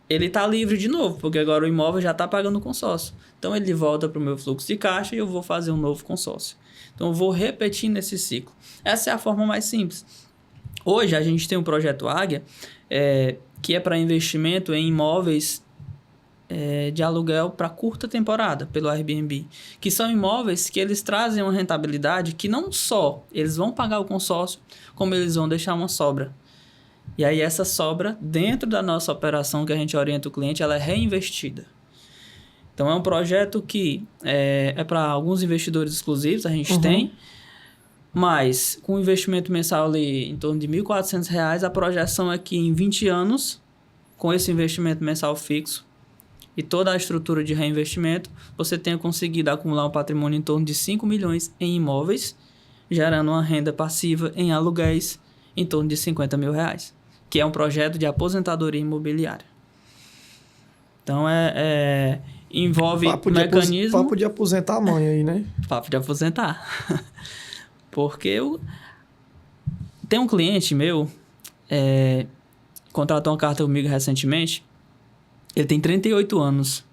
ele está livre de novo, porque agora o imóvel já está pagando o consórcio. Então, ele volta para o meu fluxo de caixa e eu vou fazer um novo consórcio. Então, eu vou repetindo esse ciclo. Essa é a forma mais simples. Hoje, a gente tem um projeto Águia, que é para investimento em imóveis de aluguel para curta temporada, pelo Airbnb. Que são imóveis que eles trazem uma rentabilidade que não só eles vão pagar o consórcio, como eles vão deixar uma sobra. E aí essa sobra, dentro da nossa operação que a gente orienta o cliente, ela é reinvestida. Então é um projeto que é para alguns investidores exclusivos, a gente tem, mas com um investimento mensal ali em torno de R$1.400, a projeção é que em 20 anos, com esse investimento mensal fixo e toda a estrutura de reinvestimento, você tenha conseguido acumular um patrimônio em torno de 5 milhões em imóveis, gerando uma renda passiva em aluguéis em torno de R$50 mil, que é um projeto de aposentadoria imobiliária. Então, envolve mecanismo... Papo de aposentar a mãe aí, né? Papo de aposentar. Porque tem um cliente meu, contratou uma carta comigo recentemente, ele tem 38 anos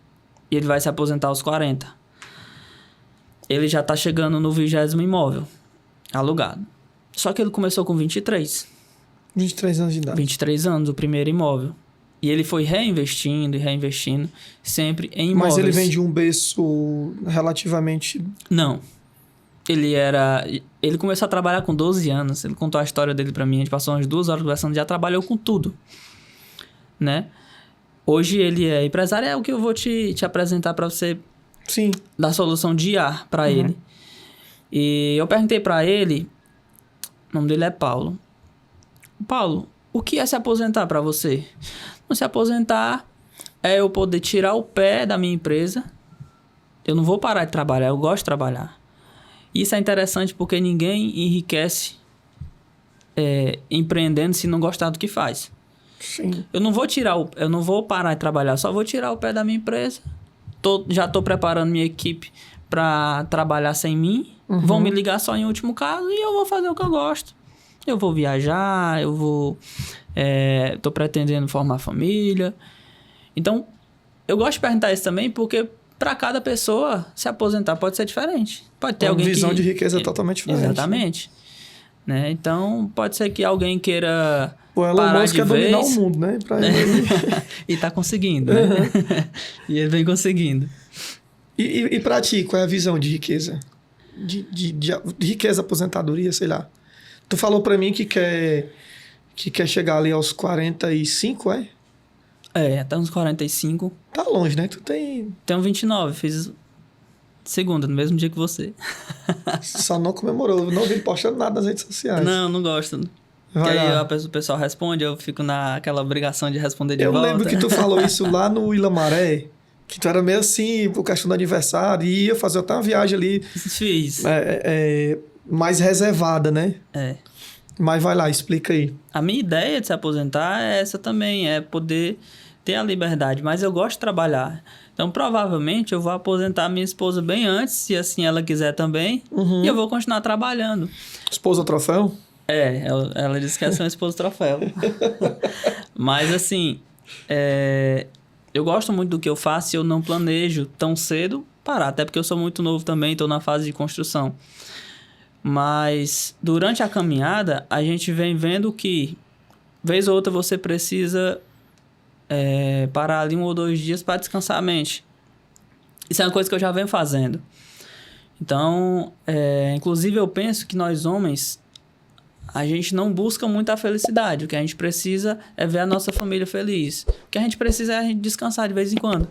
e ele vai se aposentar aos 40. Ele já tá chegando no 20º imóvel alugado. Só que ele começou com 23. 23 anos de idade. 23 anos, o primeiro imóvel. E ele foi reinvestindo e reinvestindo, sempre em imóveis. Mas ele vem de um berço relativamente... Não. Ele começou a trabalhar com 12 anos. Ele contou a história dele pra mim. A gente passou umas 2 horas conversando. Já trabalhou com tudo. Né? Hoje ele é empresário. É o que eu vou te apresentar pra você... Sim. Dar solução de IA pra ele. E eu perguntei pra ele... O nome dele é Paulo. Paulo, o que é se aposentar pra você? Não, se aposentar é eu poder tirar o pé da minha empresa. Eu não vou parar de trabalhar. Eu gosto de trabalhar. Isso é interessante porque ninguém enriquece empreendendo se não gostar do que faz. Sim. Eu não vou parar de trabalhar, só vou tirar o pé da minha empresa. Já estou preparando minha equipe para trabalhar sem mim. Vão me ligar só em último caso e eu vou fazer o que eu gosto. Eu vou viajar, estou pretendendo formar família. Então, eu gosto de perguntar isso também porque para cada pessoa se aposentar pode ser diferente. Pode ter alguém que... Uma visão de riqueza totalmente diferente. Exatamente. Né? Então, pode ser que alguém queira o Elon parar Musk de quer vez... dominar o mundo, né? Pra ele... E tá conseguindo, né? E ele vem conseguindo. E pra ti, qual é a visão de riqueza? De riqueza, aposentadoria, sei lá. Tu falou pra mim que quer chegar ali aos 45, é? Até uns 45. Tá longe, né? Tu tem... Tenho 29, fiz segunda, no mesmo dia que você. Só não comemorou, não vi postando nada nas redes sociais. Não gosto. Porque aí o pessoal responde, eu fico naquela obrigação de responder de volta. Eu lembro que tu falou isso lá no Ilamaré, que tu era meio assim, por questão do aniversário, e ia fazer até uma viagem ali... Fiz. Mais reservada, né? Mas vai lá, explica aí. A minha ideia de se aposentar é essa também, é poder ter a liberdade, mas eu gosto de trabalhar. Então, provavelmente, eu vou aposentar minha esposa bem antes, se assim ela quiser também, e eu vou continuar trabalhando. Esposa troféu? Ela disse que é uma esposa troféu. Mas, assim, eu gosto muito do que eu faço e eu não planejo tão cedo parar, até porque eu sou muito novo também, estou na fase de construção. Mas, durante a caminhada, a gente vem vendo que, vez ou outra, você precisa parar ali 1 ou 2 dias para descansar a mente. Isso é uma coisa que eu já venho fazendo. Então, inclusive, eu penso que nós homens, a gente não busca muito a felicidade. O que a gente precisa é ver a nossa família feliz. O que a gente precisa é a gente descansar de vez em quando,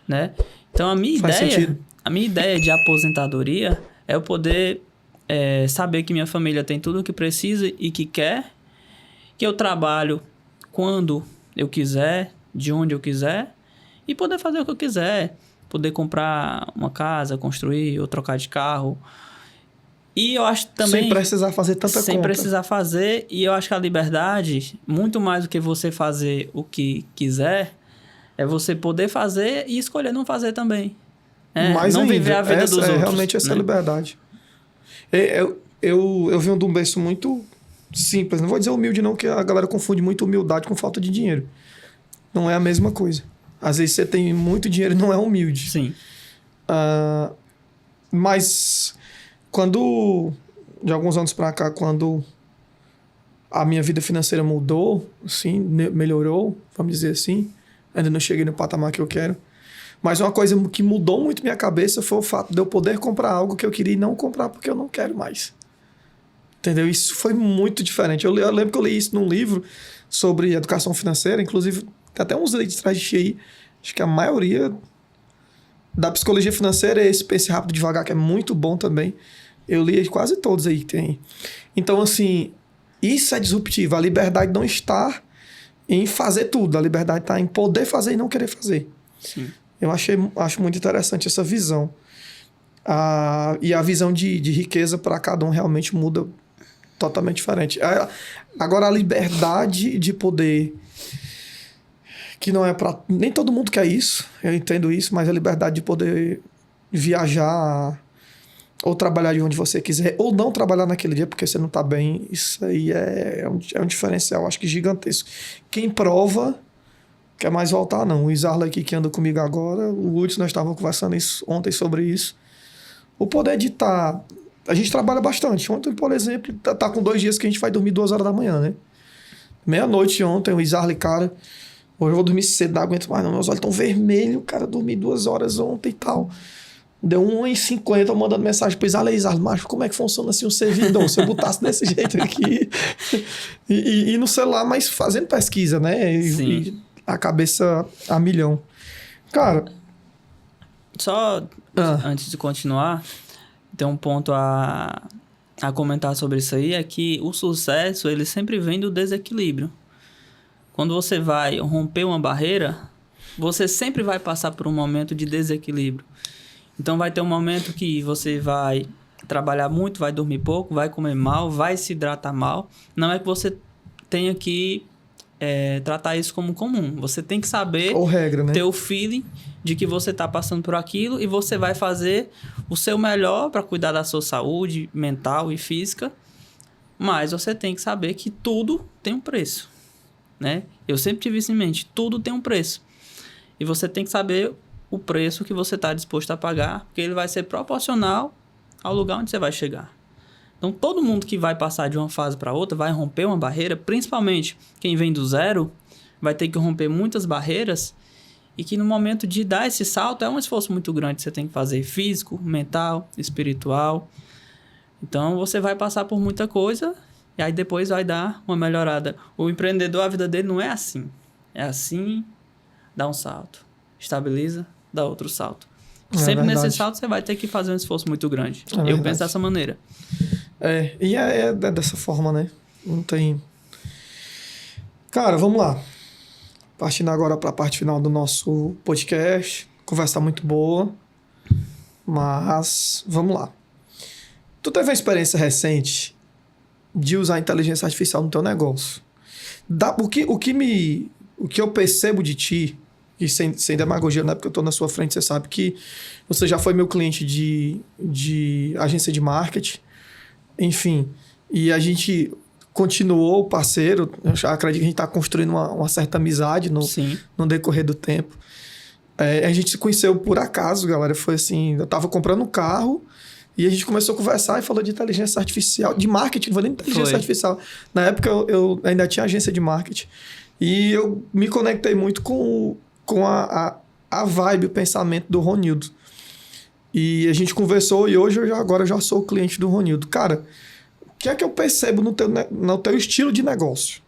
né? Então, a minha ideia de aposentadoria é eu poder saber que minha família tem tudo o que precisa e que quer, que eu trabalho quando eu quiser, de onde eu quiser, e poder fazer o que eu quiser. Poder comprar uma casa, construir ou trocar de carro. E eu acho também... Sem precisar fazer tanta conta. Sem precisar fazer. E eu acho que a liberdade, muito mais do que você fazer o que quiser, é você poder fazer e escolher não fazer também. Não viver a vida dos outros. Realmente essa liberdade. Eu venho de um berço muito simples. Não vou dizer humilde não, que a galera confunde muito humildade com falta de dinheiro. Não é a mesma coisa. Às vezes você tem muito dinheiro e não é humilde. Sim. Mas quando, de alguns anos pra cá, quando a minha vida financeira mudou, assim, melhorou, vamos dizer assim, ainda não cheguei no patamar que eu quero, mas uma coisa que mudou muito minha cabeça foi o fato de eu poder comprar algo que eu queria e não comprar porque eu não quero mais. Entendeu? Isso foi muito diferente. Eu lembro que eu li isso num livro sobre educação financeira, inclusive tem até uns leis de trás de ti aí. Acho que a maioria da psicologia financeira é esse Pense Rápido Devagar, que é muito bom também. Eu li quase todos aí que tem. Então, assim, isso é disruptivo. A liberdade não está em fazer tudo. A liberdade está em poder fazer e não querer fazer. Sim. Eu acho muito interessante essa visão. E a visão de riqueza para cada um realmente muda totalmente diferente. Agora, a liberdade de poder que não é para nem todo mundo quer isso, eu entendo isso, mas a liberdade de poder viajar ou trabalhar de onde você quiser, ou não trabalhar naquele dia porque você não tá bem, isso aí é um diferencial, acho que gigantesco. Quem prova quer mais voltar, não. O Isarla aqui que anda comigo agora, o Hudson, nós estávamos conversando ontem sobre isso. O poder de estar... A gente trabalha bastante. Ontem, por exemplo, tá com 2 dias que a gente vai dormir 2 horas da manhã, né? Meia-noite ontem, o Isarla, cara, hoje eu vou dormir cedo, não aguento mais não, meus olhos estão vermelhos, cara, dormi 2 horas ontem e tal. Deu 1h50, eu mandando mensagem pro Isarla, macho, como é que funciona assim um servidor? Se eu botasse desse jeito aqui e no celular, mas fazendo pesquisa, né? E a cabeça a milhão. Cara... Só antes de continuar, tem um ponto a comentar sobre isso aí, é que o sucesso, ele sempre vem do desequilíbrio. Quando você vai romper uma barreira, você sempre vai passar por um momento de desequilíbrio. Então vai ter um momento que você vai trabalhar muito, vai dormir pouco, vai comer mal, vai se hidratar mal. Não é que você tenha que tratar isso como comum. Você tem que saber regra, né? ter o feeling de que você está passando por aquilo e você vai fazer o seu melhor para cuidar da sua saúde mental e física. Mas você tem que saber que tudo tem um preço, né? Eu sempre tive isso em mente. Tudo tem um preço. E você tem que saber o preço que você está disposto a pagar, porque ele vai ser proporcional ao lugar onde você vai chegar. Então, todo mundo que vai passar de uma fase para outra vai romper uma barreira, principalmente quem vem do zero, vai ter que romper muitas barreiras e que no momento de dar esse salto é um esforço muito grande que você tem que fazer, físico, mental, espiritual. Então, você vai passar por muita coisa e aí depois vai dar uma melhorada. O empreendedor, a vida dele não é assim. É assim, dá um salto. Estabiliza, dá outro salto. Sempre nesse salto você vai ter que fazer um esforço muito grande. Eu penso dessa maneira. E é dessa forma, né? Não tem... Cara, vamos lá. Partindo agora para a parte final do nosso podcast. Conversa muito boa. Mas, vamos lá. Tu teve uma experiência recente de usar a inteligência artificial no teu negócio. O que eu percebo de ti, e sem demagogia, não é porque eu estou na sua frente, você sabe que você já foi meu cliente de agência de marketing. Enfim, e a gente continuou parceiro. Eu já acredito que a gente está construindo uma certa amizade no decorrer do tempo. A gente se conheceu por acaso, galera. Foi assim, eu estava comprando um carro e a gente começou a conversar e falou de inteligência artificial, de marketing, não falei de inteligência artificial. Na época eu ainda tinha agência de marketing. E eu me conectei muito com a vibe, o pensamento do Ronildo. E a gente conversou e hoje agora eu já sou cliente do Ronildo. Cara, o que é que eu percebo no teu estilo de negócio?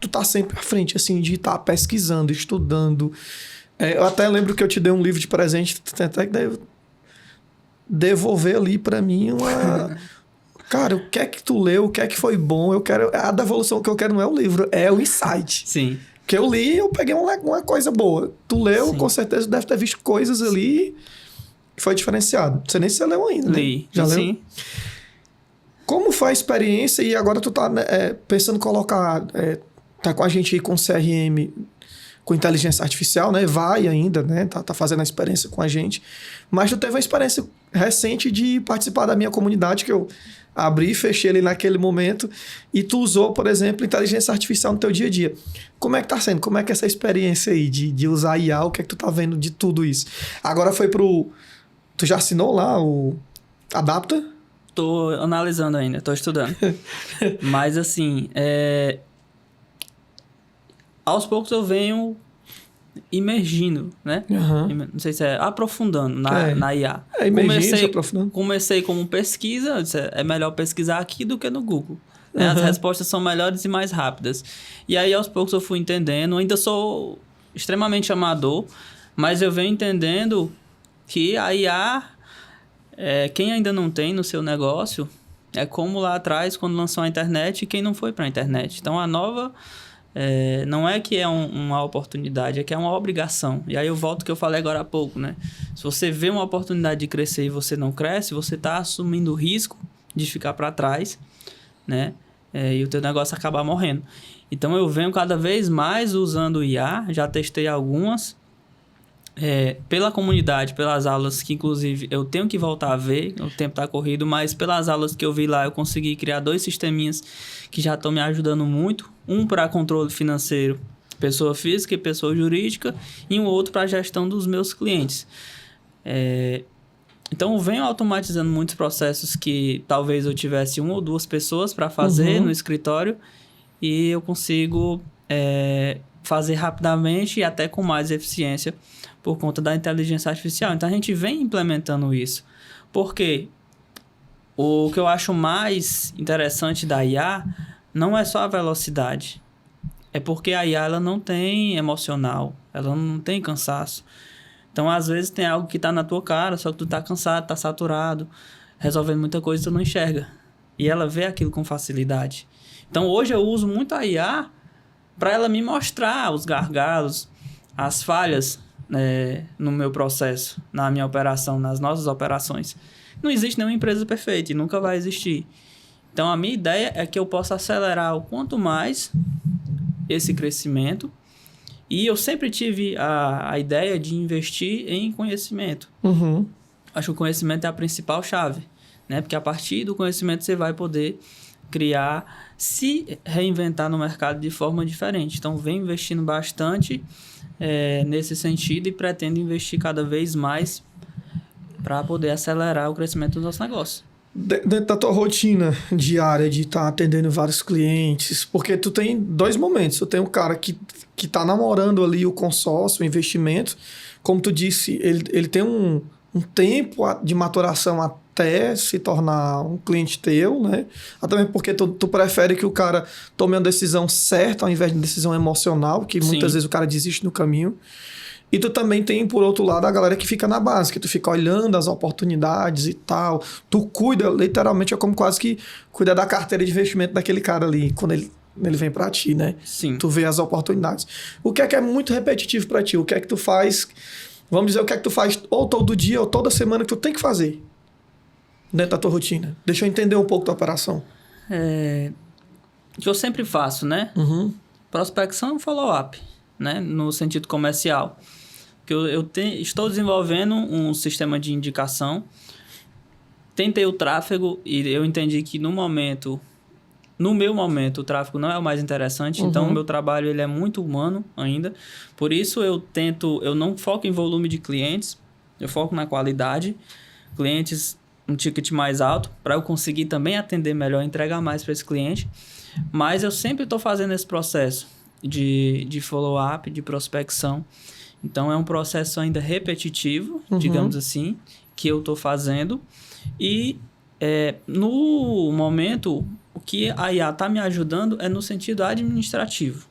Tu tá sempre à frente, assim, de estar pesquisando, estudando. Eu até lembro que eu te dei um livro de presente, tu tem até que devolver ali pra mim uma... Cara, o que é que tu leu? O que é que foi bom? A devolução que eu quero não é o livro, é o insight. Sim. Que eu li, eu peguei uma coisa boa. Tu leu, com certeza deve ter visto coisas ali... Foi diferenciado. Não sei nem se você leu ainda, né? Li. Já leu? Sim. Como foi a experiência e agora tu tá pensando em colocar... tá com a gente aí com CRM, com inteligência artificial, né? Vai ainda, né? Tá fazendo a experiência com a gente. Mas tu teve uma experiência recente de participar da minha comunidade, que eu abri e fechei ali naquele momento. E tu usou, por exemplo, inteligência artificial no teu dia a dia. Como é que tá sendo? Como é que é essa experiência aí de usar IA? O que é que tu tá vendo de tudo isso? Agora foi pro... Tu já assinou lá o Adapta? Tô analisando ainda, tô estudando. Mas assim, aos poucos eu venho imergindo, né? Uhum. Não sei se aprofundando na IA. Aprofundando. Comecei como pesquisa, eu disse, é melhor pesquisar aqui do que no Google. Né? As respostas são melhores e mais rápidas. E aí aos poucos eu fui entendendo, ainda sou extremamente amador, mas eu venho entendendo que a IA, quem ainda não tem no seu negócio, é como lá atrás, quando lançou a internet, e quem não foi para a internet. Então, a nova não é que é uma oportunidade, é que é uma obrigação. E aí eu volto ao que eu falei agora há pouco, né? Se você vê uma oportunidade de crescer e você não cresce, você está assumindo o risco de ficar para trás, né? e o teu negócio acabar morrendo. Então eu venho cada vez mais usando o IA, já testei algumas, pela comunidade, pelas aulas que inclusive eu tenho que voltar a ver, o tempo está corrido, mas pelas aulas que eu vi lá eu consegui criar 2 sisteminhas que já estão me ajudando muito. Um para controle financeiro, pessoa física e pessoa jurídica, e um outro para gestão dos meus clientes. Então eu venho automatizando muitos processos que talvez eu tivesse 1 ou 2 pessoas para fazer no escritório, e eu consigo fazer rapidamente e até com mais eficiência por conta da inteligência artificial. Então a gente vem implementando isso. Porque o que eu acho mais interessante da IA não é só a velocidade. É porque a IA ela não tem emocional, ela não tem cansaço. Então às vezes tem algo que está na tua cara, só que tu está cansado, está saturado, resolvendo muita coisa tu não enxerga. E ela vê aquilo com facilidade. Então hoje eu uso muito a IA para ela me mostrar os gargalos, as falhas no meu processo, na minha operação, nas nossas operações. Não existe nenhuma empresa perfeita e nunca vai existir. Então a minha ideia é que eu possa acelerar o quanto mais esse crescimento, e eu sempre tive a ideia de investir em conhecimento. Acho que o conhecimento é a principal chave, né? Porque a partir do conhecimento você vai poder criar, se reinventar no mercado de forma diferente. Então, venho investindo bastante nesse sentido e pretendo investir cada vez mais para poder acelerar o crescimento dos nossos negócios. Dentro da tua rotina diária de estar atendendo vários clientes, porque tu tem 2 momentos. Tu tem um cara que tá namorando ali o consórcio, o investimento. Como tu disse, ele tem um tempo de maturação até se tornar um cliente teu, né? Até mesmo porque tu prefere que o cara tome uma decisão certa ao invés de uma decisão emocional, que muitas vezes o cara desiste no caminho. E tu também tem, por outro lado, a galera que fica na base, que tu fica olhando as oportunidades e tal. Tu cuida, literalmente, é como quase que cuida da carteira de investimento daquele cara ali, quando ele vem pra ti, né? Sim. Tu vê as oportunidades. O que é muito repetitivo pra ti? O que é que tu faz... Vamos dizer, o que é que tu faz ou todo dia ou toda semana que tu tem que fazer dentro da tua rotina? Deixa eu entender um pouco da operação. O que eu sempre faço, né? Prospecção e follow-up, né? No sentido comercial. Que estou desenvolvendo um sistema de indicação. Tentei o tráfego e eu entendi que no meu momento, o tráfego não é o mais interessante. Então, o meu trabalho ele é muito humano ainda. Por isso, eu não foco em volume de clientes, eu foco na qualidade. Clientes, um ticket mais alto, para eu conseguir também atender melhor, entregar mais para esse cliente. Mas eu sempre estou fazendo esse processo de follow-up, de prospecção. Então, é um processo ainda repetitivo, digamos assim, que eu estou fazendo. E, no momento... O que a IA está me ajudando é no sentido administrativo,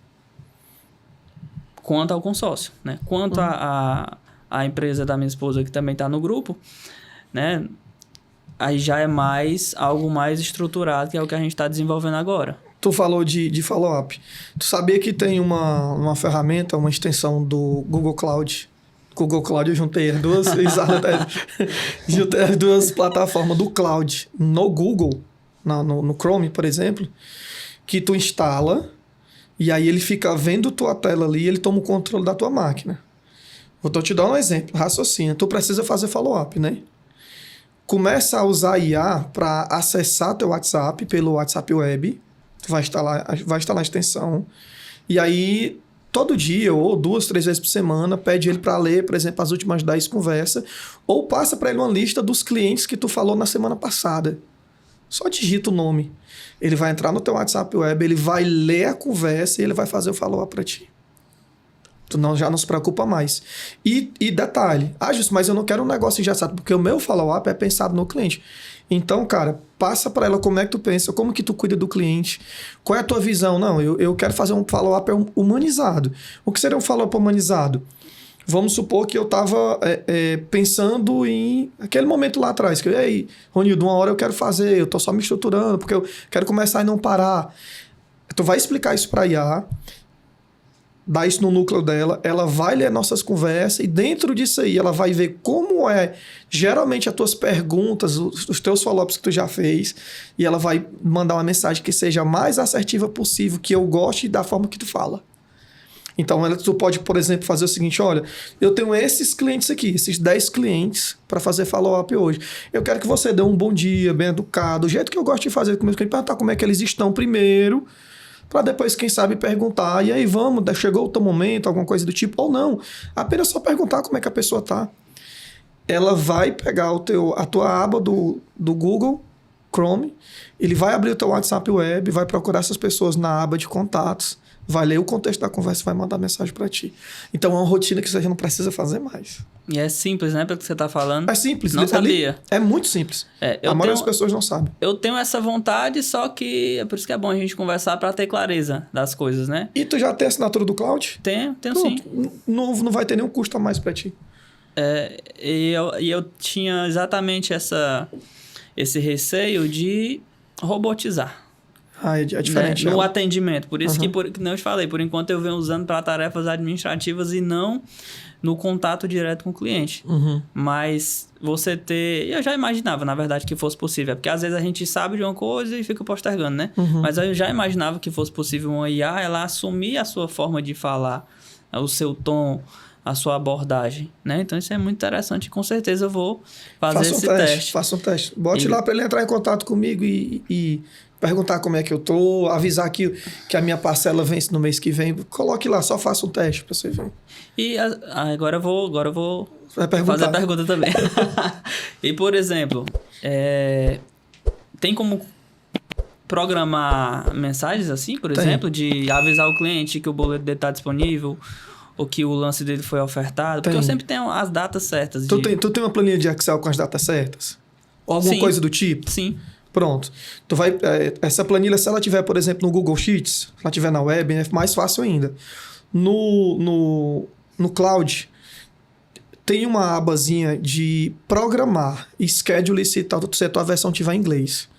quanto ao consórcio, né? Quanto a empresa da minha esposa, que também está no grupo, né? Aí já é algo mais estruturado, que é o que a gente está desenvolvendo agora. Tu falou de follow-up. Tu sabia que tem uma ferramenta, uma extensão do Google Cloud? Google Cloud, eu juntei as duas, juntei as 2 plataformas do Cloud no Google, no Chrome, por exemplo, que tu instala e aí ele fica vendo tua tela ali e ele toma o controle da tua máquina. Vou te dar um exemplo, raciocínio. Tu precisa fazer follow-up, né? Começa a usar IA para acessar teu WhatsApp pelo WhatsApp Web. Tu vai instalar a extensão. E aí, todo dia, ou 2, 3 vezes por semana, pede ele para ler, por exemplo, as últimas 10 conversas, ou passa para ele uma lista dos clientes que tu falou na semana passada. Só digita o nome. Ele vai entrar no teu WhatsApp Web, ele vai ler a conversa e ele vai fazer o follow-up para ti. Tu já não se preocupa mais. E detalhe, Justo, mas eu não quero um negócio engessado, porque o meu follow-up é pensado no cliente. Então, cara, passa para ela como é que tu pensa, como que tu cuida do cliente, qual é a tua visão. Não, eu quero fazer um follow-up humanizado. O que seria um follow-up humanizado? Vamos supor que eu estava pensando em aquele momento lá atrás, que, ei, Ronildo, 1 hora eu quero fazer, eu estou só me estruturando, porque eu quero começar e não parar. Tu vai explicar isso para a IA, dá isso no núcleo dela, ela vai ler nossas conversas e dentro disso aí ela vai ver como é geralmente as tuas perguntas, os teus follow-ups que tu já fez, e ela vai mandar uma mensagem que seja a mais assertiva possível, que eu goste da forma que tu fala. Então, tu pode, por exemplo, fazer o seguinte, olha, eu tenho esses clientes aqui, esses 10 clientes para fazer follow-up hoje. Eu quero que você dê um bom dia, bem educado, do jeito que eu gosto de fazer com meus clientes, perguntar como é que eles estão primeiro, para depois, quem sabe, perguntar, e aí vamos, chegou o teu momento, alguma coisa do tipo, ou não. Apenas só perguntar como é que a pessoa tá. Ela vai pegar a tua aba do Google Chrome, ele vai abrir o teu WhatsApp Web, vai procurar essas pessoas na aba de contatos, vai ler o contexto da conversa e vai mandar mensagem para ti. Então é uma rotina que você já não precisa fazer mais. E é simples, né? Pelo que você tá falando. É simples. Não sabia. É muito simples. A maioria das pessoas não sabe. Eu tenho essa vontade, só que é por isso que é bom a gente conversar para ter clareza das coisas, né? E tu já tem a assinatura do Cloud? Tenho Pronto. Sim. Não vai ter nenhum custo a mais para ti. E eu tinha exatamente esse receio de robotizar. É diferente. Né? No atendimento. Por isso que, como eu te falei, por enquanto eu venho usando para tarefas administrativas e não no contato direto com o cliente. Mas você ter... Eu já imaginava, na verdade, que fosse possível. Porque às vezes a gente sabe de uma coisa e fica postergando, né? Mas eu já imaginava que fosse possível uma IA, ela assumir a sua forma de falar, o seu tom, a sua abordagem, né? Então isso é muito interessante e com certeza eu vou fazer esse teste. Faça um teste. Bote lá para ele entrar em contato comigo e perguntar como é que eu tô, avisar que a minha parcela vence no mês que vem. Coloque lá, só faça um teste para você ver. E agora eu vou fazer a pergunta também. E, por exemplo, tem como programar mensagens assim, por exemplo, de avisar o cliente que o boleto dele está disponível ou que o lance dele foi ofertado? Porque eu sempre tenho as datas certas. Tu tem uma planilha de Excel com as datas certas? Ou alguma coisa do tipo? Sim. Pronto. Tu vai, essa planilha, se ela tiver, por exemplo, no Google Sheets, se ela tiver na web, é mais fácil ainda. No Cloud, tem uma abazinha de programar, schedule se a tua versão tiver em inglês.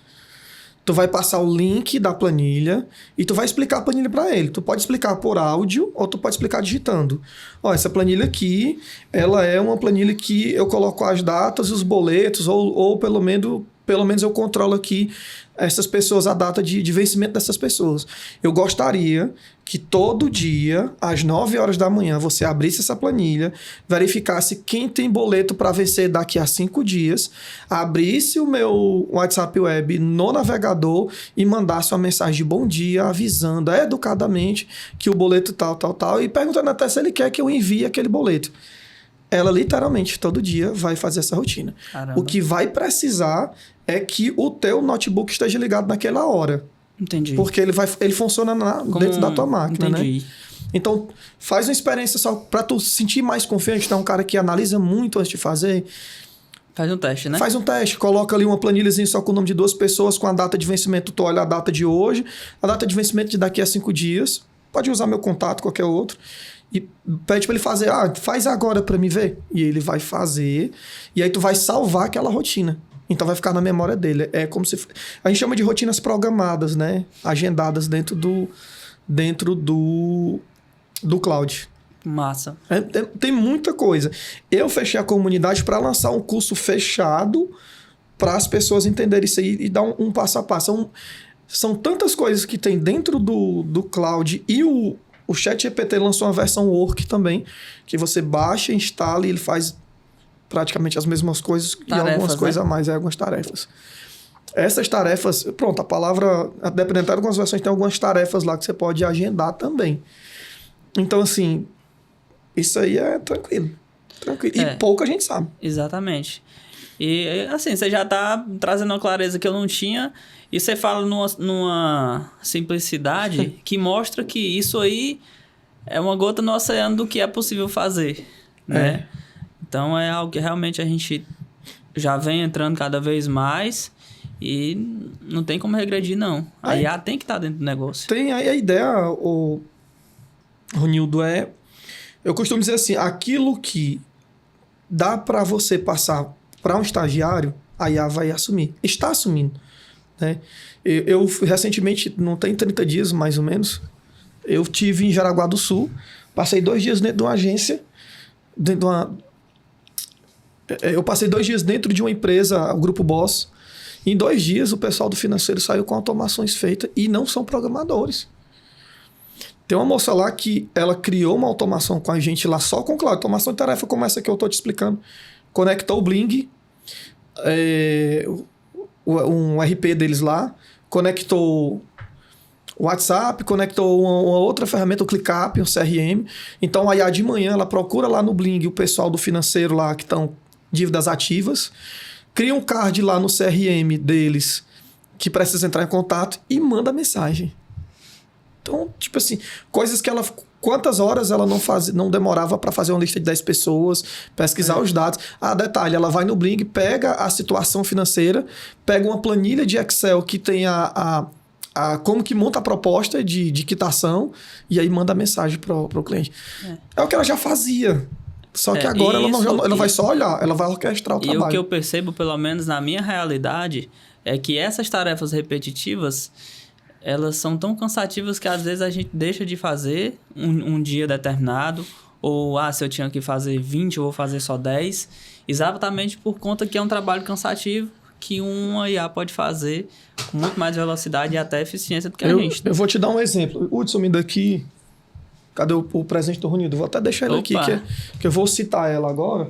Tu vai passar o link da planilha e tu vai explicar a planilha para ele. Tu pode explicar por áudio ou tu pode explicar digitando. Ó, essa planilha aqui, ela é uma planilha que eu coloco as datas, os boletos, ou pelo menos eu controlo aqui essas pessoas, a data de vencimento dessas pessoas. Eu gostaria que todo dia, às 9 horas da manhã, você abrisse essa planilha, verificasse quem tem boleto para vencer daqui a 5 dias, abrisse o meu WhatsApp Web no navegador e mandasse uma mensagem de bom dia, avisando educadamente que o boleto tal, e perguntando até se ele quer que eu envie aquele boleto. Ela literalmente todo dia vai fazer essa rotina. Caramba. O que vai precisar é que o teu notebook esteja ligado naquela hora. Entendi. Porque ele funciona dentro da tua máquina, entendi. Né? Então, faz uma experiência só para tu sentir mais confiante. Tu é um cara que analisa muito antes de fazer. Faz um teste, né? Faz um teste. Coloca ali uma planilhazinha só com o nome de 2 pessoas, com a data de vencimento. Tu olha a data de hoje, a data de vencimento de daqui a 5 dias. Pode usar meu contato, qualquer outro. E pede para ele fazer, faz agora para me ver. E ele vai fazer. E aí tu vai salvar aquela rotina. Então vai ficar na memória dele. É como se... A gente chama de rotinas programadas, né? Agendadas dentro do cloud. Massa. Tem muita coisa. Eu fechei a comunidade para lançar um curso fechado para as pessoas entenderem isso aí e dar um passo a passo. São tantas coisas que tem dentro do cloud e o ChatGPT lançou uma versão Work também, que você baixa, instala e ele faz praticamente as mesmas coisas tarefas, e algumas coisas né? a mais, algumas tarefas. Essas tarefas, pronto, a palavra, dependendo de algumas versões, tem algumas tarefas lá que você pode agendar também. Então, assim, isso aí é tranquilo. E pouca gente sabe. Exatamente. E, assim, você já tá trazendo uma clareza que eu não tinha e você fala numa simplicidade que mostra que isso aí é uma gota no oceano do que é possível fazer, né? Então, é algo que realmente a gente já vem entrando cada vez mais e não tem como regredir, não. A IA tem que estar dentro do negócio. Tem aí a ideia, Ronildo, eu costumo dizer assim, aquilo que dá para você passar para um estagiário, a IA vai assumir. Está assumindo. Né? Eu recentemente, não tem 30 dias mais ou menos, Eu tive em Jaraguá do Sul, passei 2 dias dentro de uma agência, eu passei 2 dias dentro de uma empresa, o Grupo Boss. Em 2 dias, o pessoal do financeiro saiu com automações feitas e não são programadores. Tem uma moça lá que ela criou uma automação com a gente lá só com Cloud. Automação de tarefa como essa que eu estou te explicando. Conectou o Bling, um RP deles lá, conectou o WhatsApp, conectou uma outra ferramenta, o ClickUp, um CRM. Então, aí de manhã ela procura lá no Bling o pessoal do financeiro lá que estão dívidas ativas, cria um card lá no CRM deles que precisa entrar em contato e manda mensagem. Então, tipo assim, coisas que ela... Quantas horas ela não demorava para fazer uma lista de 10 pessoas, pesquisar os dados. Detalhe, ela vai no Bling, pega a situação financeira, pega uma planilha de Excel que tem como que monta a proposta de quitação e aí manda a mensagem para o cliente. É o que ela já fazia. Só que agora ela vai só olhar, ela vai orquestrar o trabalho. E o que eu percebo, pelo menos na minha realidade, é que essas tarefas repetitivas, elas são tão cansativas que às vezes a gente deixa de fazer um dia determinado, ou se eu tinha que fazer 20, eu vou fazer só 10, exatamente por conta que é um trabalho cansativo que uma IA pode fazer com muito mais velocidade e até eficiência do que a gente. Eu vou te dar um exemplo. Hudson, me daqui... Cadê o presente do Runido? Vou até deixar ele aqui, que eu vou citar ela agora.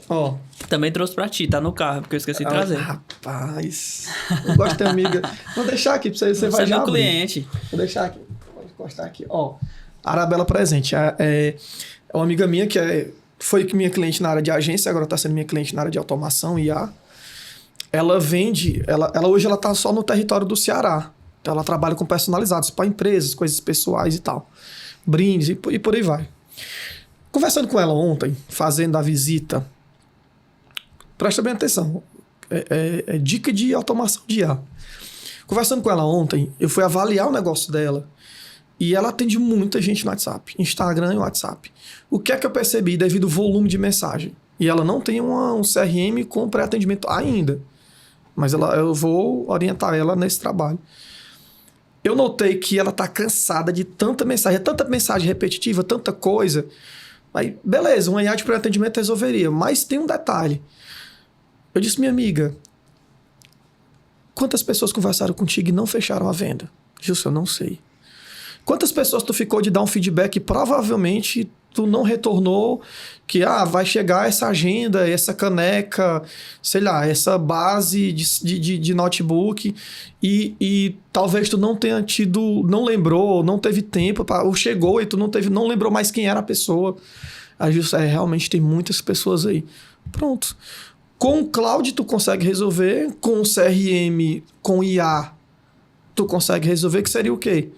Ó. Também trouxe pra ti, tá no carro, porque eu esqueci de trazer. Rapaz, eu gosto de ter amiga. Vou deixar aqui pra você vai já é meu abrir. Cliente. Vou deixar aqui, pode encostar aqui. Ó, Arabella Presente. É uma amiga minha que foi minha cliente na área de agência, agora tá sendo minha cliente na área de automação, IA. Ela vende, hoje ela tá só no território do Ceará. Então ela trabalha com personalizados para empresas, coisas pessoais e tal. Brindes e por aí vai. Conversando com ela ontem, fazendo a visita, presta bem atenção, é dica de automação de IA. Conversando com ela ontem, eu fui avaliar o negócio dela e ela atende muita gente no WhatsApp, Instagram e WhatsApp. O que é que eu percebi devido ao volume de mensagem? E ela não tem um CRM com pré-atendimento ainda, mas eu vou orientar ela nesse trabalho. Eu notei que ela tá cansada de tanta mensagem repetitiva, tanta coisa. Aí, beleza, um IA de pré-atendimento resolveria. Mas tem um detalhe. Eu disse, minha amiga, quantas pessoas conversaram contigo e não fecharam a venda? Gilson, eu não sei. Quantas pessoas tu ficou de dar um feedback e provavelmente tu não retornou que vai chegar essa agenda, essa caneca, sei lá, essa base de notebook e talvez tu não tenha não lembrou, não teve tempo, ou chegou e tu não lembrou mais quem era a pessoa. Aí Gilson, realmente tem muitas pessoas aí. Pronto. Com o Cloud tu consegue resolver, com o CRM, com IA, tu consegue resolver, que seria o quê?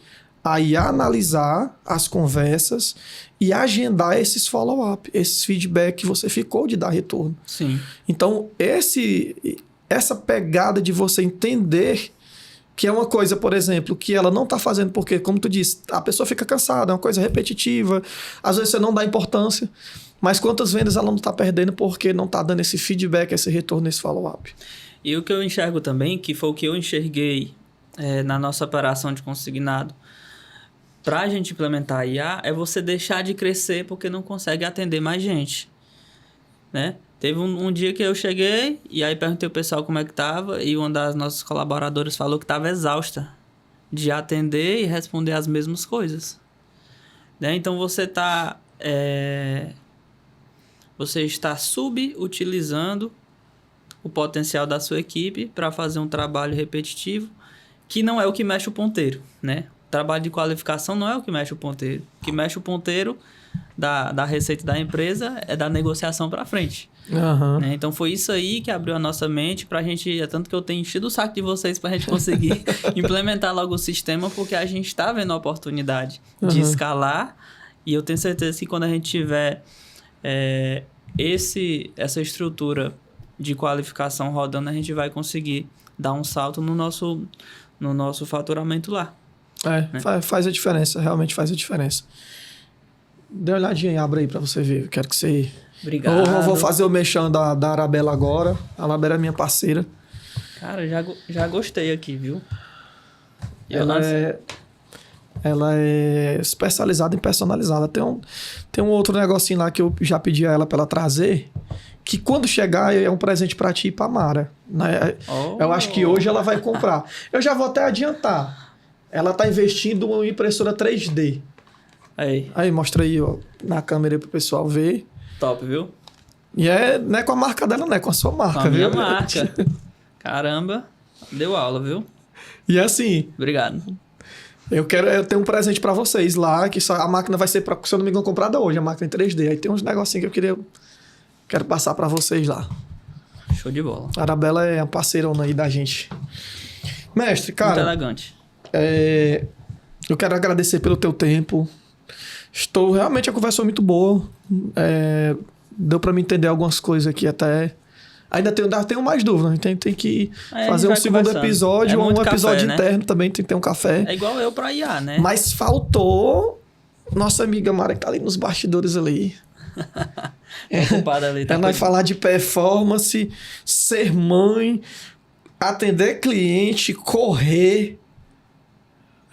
A IA analisar as conversas e agendar esses follow-up, esses feedback que você ficou de dar retorno. Sim. Então, essa pegada de você entender que é uma coisa, por exemplo, que ela não está fazendo porque, como tu disse, a pessoa fica cansada, é uma coisa repetitiva, às vezes você não dá importância, mas quantas vendas ela não está perdendo porque não está dando esse feedback, esse retorno, esse follow-up. E o que eu enxergo também, que foi o que eu enxerguei na nossa operação de consignado, para a gente implementar a IA, é você deixar de crescer porque não consegue atender mais gente, né? Teve um dia que eu cheguei e aí perguntei ao pessoal como é que estava e uma das nossas colaboradoras falou que estava exausta de atender e responder as mesmas coisas, né? Então você está subutilizando o potencial da sua equipe para fazer um trabalho repetitivo que não é o que mexe o ponteiro, né? Trabalho de qualificação não é o que mexe o ponteiro. O que mexe o ponteiro da receita da empresa é da negociação para frente. Uhum. Né? Então, foi isso aí que abriu a nossa mente para a gente... É tanto que eu tenho enchido o saco de vocês para a gente conseguir implementar logo o sistema, porque a gente está vendo a oportunidade de escalar. E eu tenho certeza que quando a gente tiver essa estrutura de qualificação rodando, a gente vai conseguir dar um salto no nosso faturamento lá. Faz a diferença, realmente faz a diferença. Dê uma olhadinha e abre aí pra você ver. Eu quero que você... Obrigado. Eu vou fazer o mexão da Arabella agora. A Arabella é minha parceira. Cara, já gostei aqui, viu? Ela é especializada em personalizada. Tem um outro negocinho lá que eu já pedi a ela pra ela trazer, que quando chegar é um presente pra ti e pra Mara. Né? Eu acho que hoje ela vai comprar. Eu já vou até adiantar. Ela tá investindo em uma impressora 3D. Aí, mostra aí, ó, na câmera aí pro pessoal ver. Top, viu? E não é com a marca dela, não é com a sua marca, com a viu? minha marca. Caramba, deu aula, viu? E assim... Obrigado. Eu tenho um presente pra vocês lá, que a máquina vai ser, se eu não me engano, comprada hoje, a máquina em 3D. Aí tem uns negocinhos que eu quero passar pra vocês lá. Show de bola. A Arabella é uma parceirona aí da gente. Mestre, cara... Muito elegante. Eu quero agradecer pelo teu tempo. Realmente a conversa foi muito boa. Deu pra me entender algumas coisas aqui até... Ainda tenho mais dúvidas. Tem que fazer um segundo episódio ou um episódio interno também. Tem que ter um café. É igual eu pra IA, né? Mas faltou nossa amiga Mara, que tá ali nos bastidores ali. Ocupada ali. Ela vai falar de performance, ser mãe, atender cliente, correr.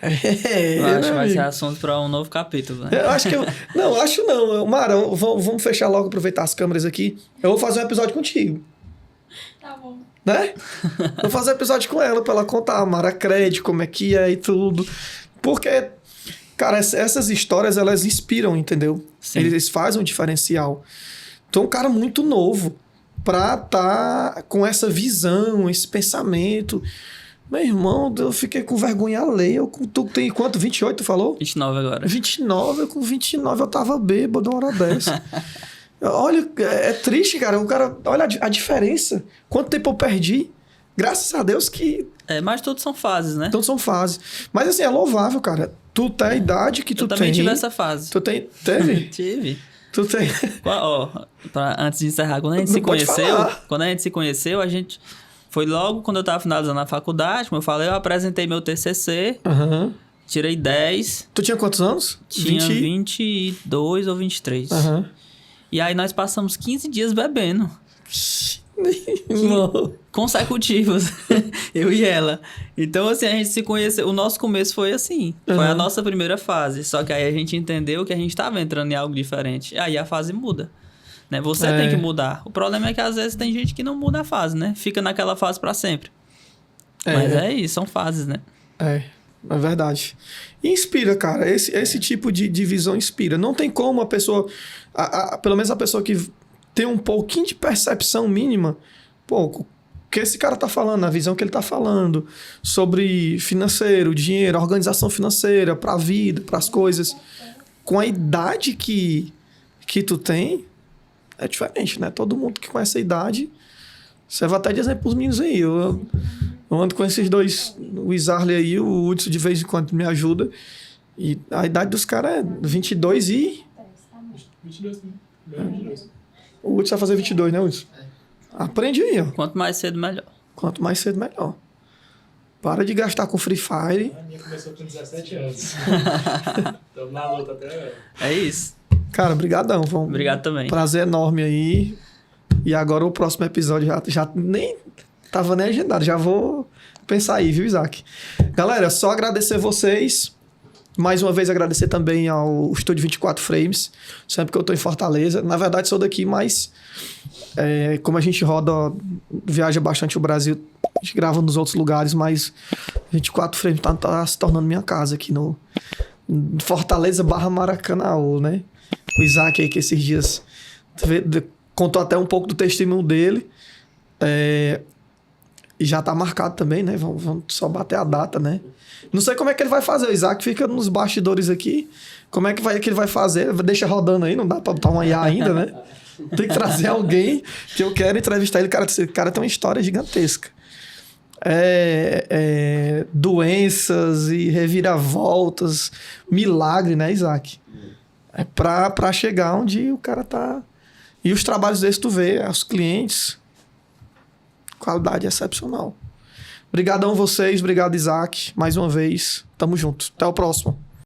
Eu acho que vai ser assunto para um novo capítulo, né? Eu acho que Não, acho não. Mara, vamos fechar logo, aproveitar as câmeras aqui. Eu vou fazer um episódio contigo. Tá bom. Né? Vou fazer um episódio com ela pra ela contar a Mara Cred, como é que é e tudo. Porque, cara, essas histórias, elas inspiram, entendeu? Sim. Eles fazem um diferencial. Então, um cara muito novo pra tá com essa visão, esse pensamento. Meu irmão, eu fiquei com vergonha alheia. Tu tem quanto? 28, tu falou? 29 agora. 29, eu com 29 eu tava bêbado uma hora dessa. Olha, é triste, cara. O cara, olha a diferença. Quanto tempo eu perdi. Graças a Deus que... Mas tudo são fases, né? Então são fases. Mas assim, é louvável, cara. Tu tem a idade que tu tem. Eu também tive essa fase. Tu teve? Tive. Tu tem. Antes de encerrar, quando a gente se conheceu, a gente... Foi logo quando eu tava finalizando a faculdade, como eu falei, eu apresentei meu TCC, tirei 10. Tu tinha quantos anos? Tinha 22 ou 23. E aí nós passamos 15 dias bebendo. Consecutivos. Eu e ela. Então, assim, a gente se conheceu. O nosso começo foi assim. Foi a nossa primeira fase. Só que aí a gente entendeu que a gente tava entrando em algo diferente. Aí a fase muda. Né? Você tem que mudar. O problema é que às vezes tem gente que não muda a fase, né? Fica naquela fase pra sempre. Mas é isso, são fases, né? É verdade. E inspira, cara. Esse tipo de visão inspira. Não tem como a pessoa... pelo menos a pessoa que tem um pouquinho de percepção mínima... Pô, o que esse cara tá falando, a visão que ele tá falando sobre financeiro, dinheiro, organização financeira, pra vida, pras coisas. Com a idade que tu tem... É diferente, né? Todo mundo que conhece a idade... Você vai até dizer pros meninos aí. Eu ando com esses dois... O Isarley aí, o Hudson de vez em quando me ajuda. E a idade dos caras é 22 e... 22 também. O Hudson vai fazer 22, né, Hudson? Aprende aí, ó. Quanto mais cedo, melhor. Quanto mais cedo, melhor. Para de gastar com Free Fire. A minha começou com 17 anos. Estamos na luta até... É isso. Cara, brigadão. Obrigado também. Prazer enorme aí. E agora o próximo episódio já nem tava nem agendado. Já vou pensar aí, viu, Isaac? Galera, só agradecer vocês. Mais uma vez agradecer também ao Estúdio 24 Frames. Sempre que eu tô em Fortaleza. Na verdade, sou daqui, mas como a gente viaja bastante o Brasil, a gente grava nos outros lugares, mas 24 Frames tá se tornando minha casa aqui no Fortaleza / Maracanaú, né? O Isaac aí, que esses dias contou até um pouco do testemunho dele. E já tá marcado também, né? Vamos só bater a data, né? Não sei como é que ele vai fazer. O Isaac fica nos bastidores aqui. Como é que ele vai fazer? Deixa rodando aí, não dá pra botar uma IA ainda, né? Tem que trazer alguém que eu quero entrevistar ele. Esse cara tem uma história gigantesca. Doenças e reviravoltas, milagre, né, Isaac? É pra chegar onde o cara tá. E os trabalhos desses tu vê, os clientes, qualidade excepcional. Obrigadão vocês, obrigado, Isaac, mais uma vez. Tamo junto. Até o próximo.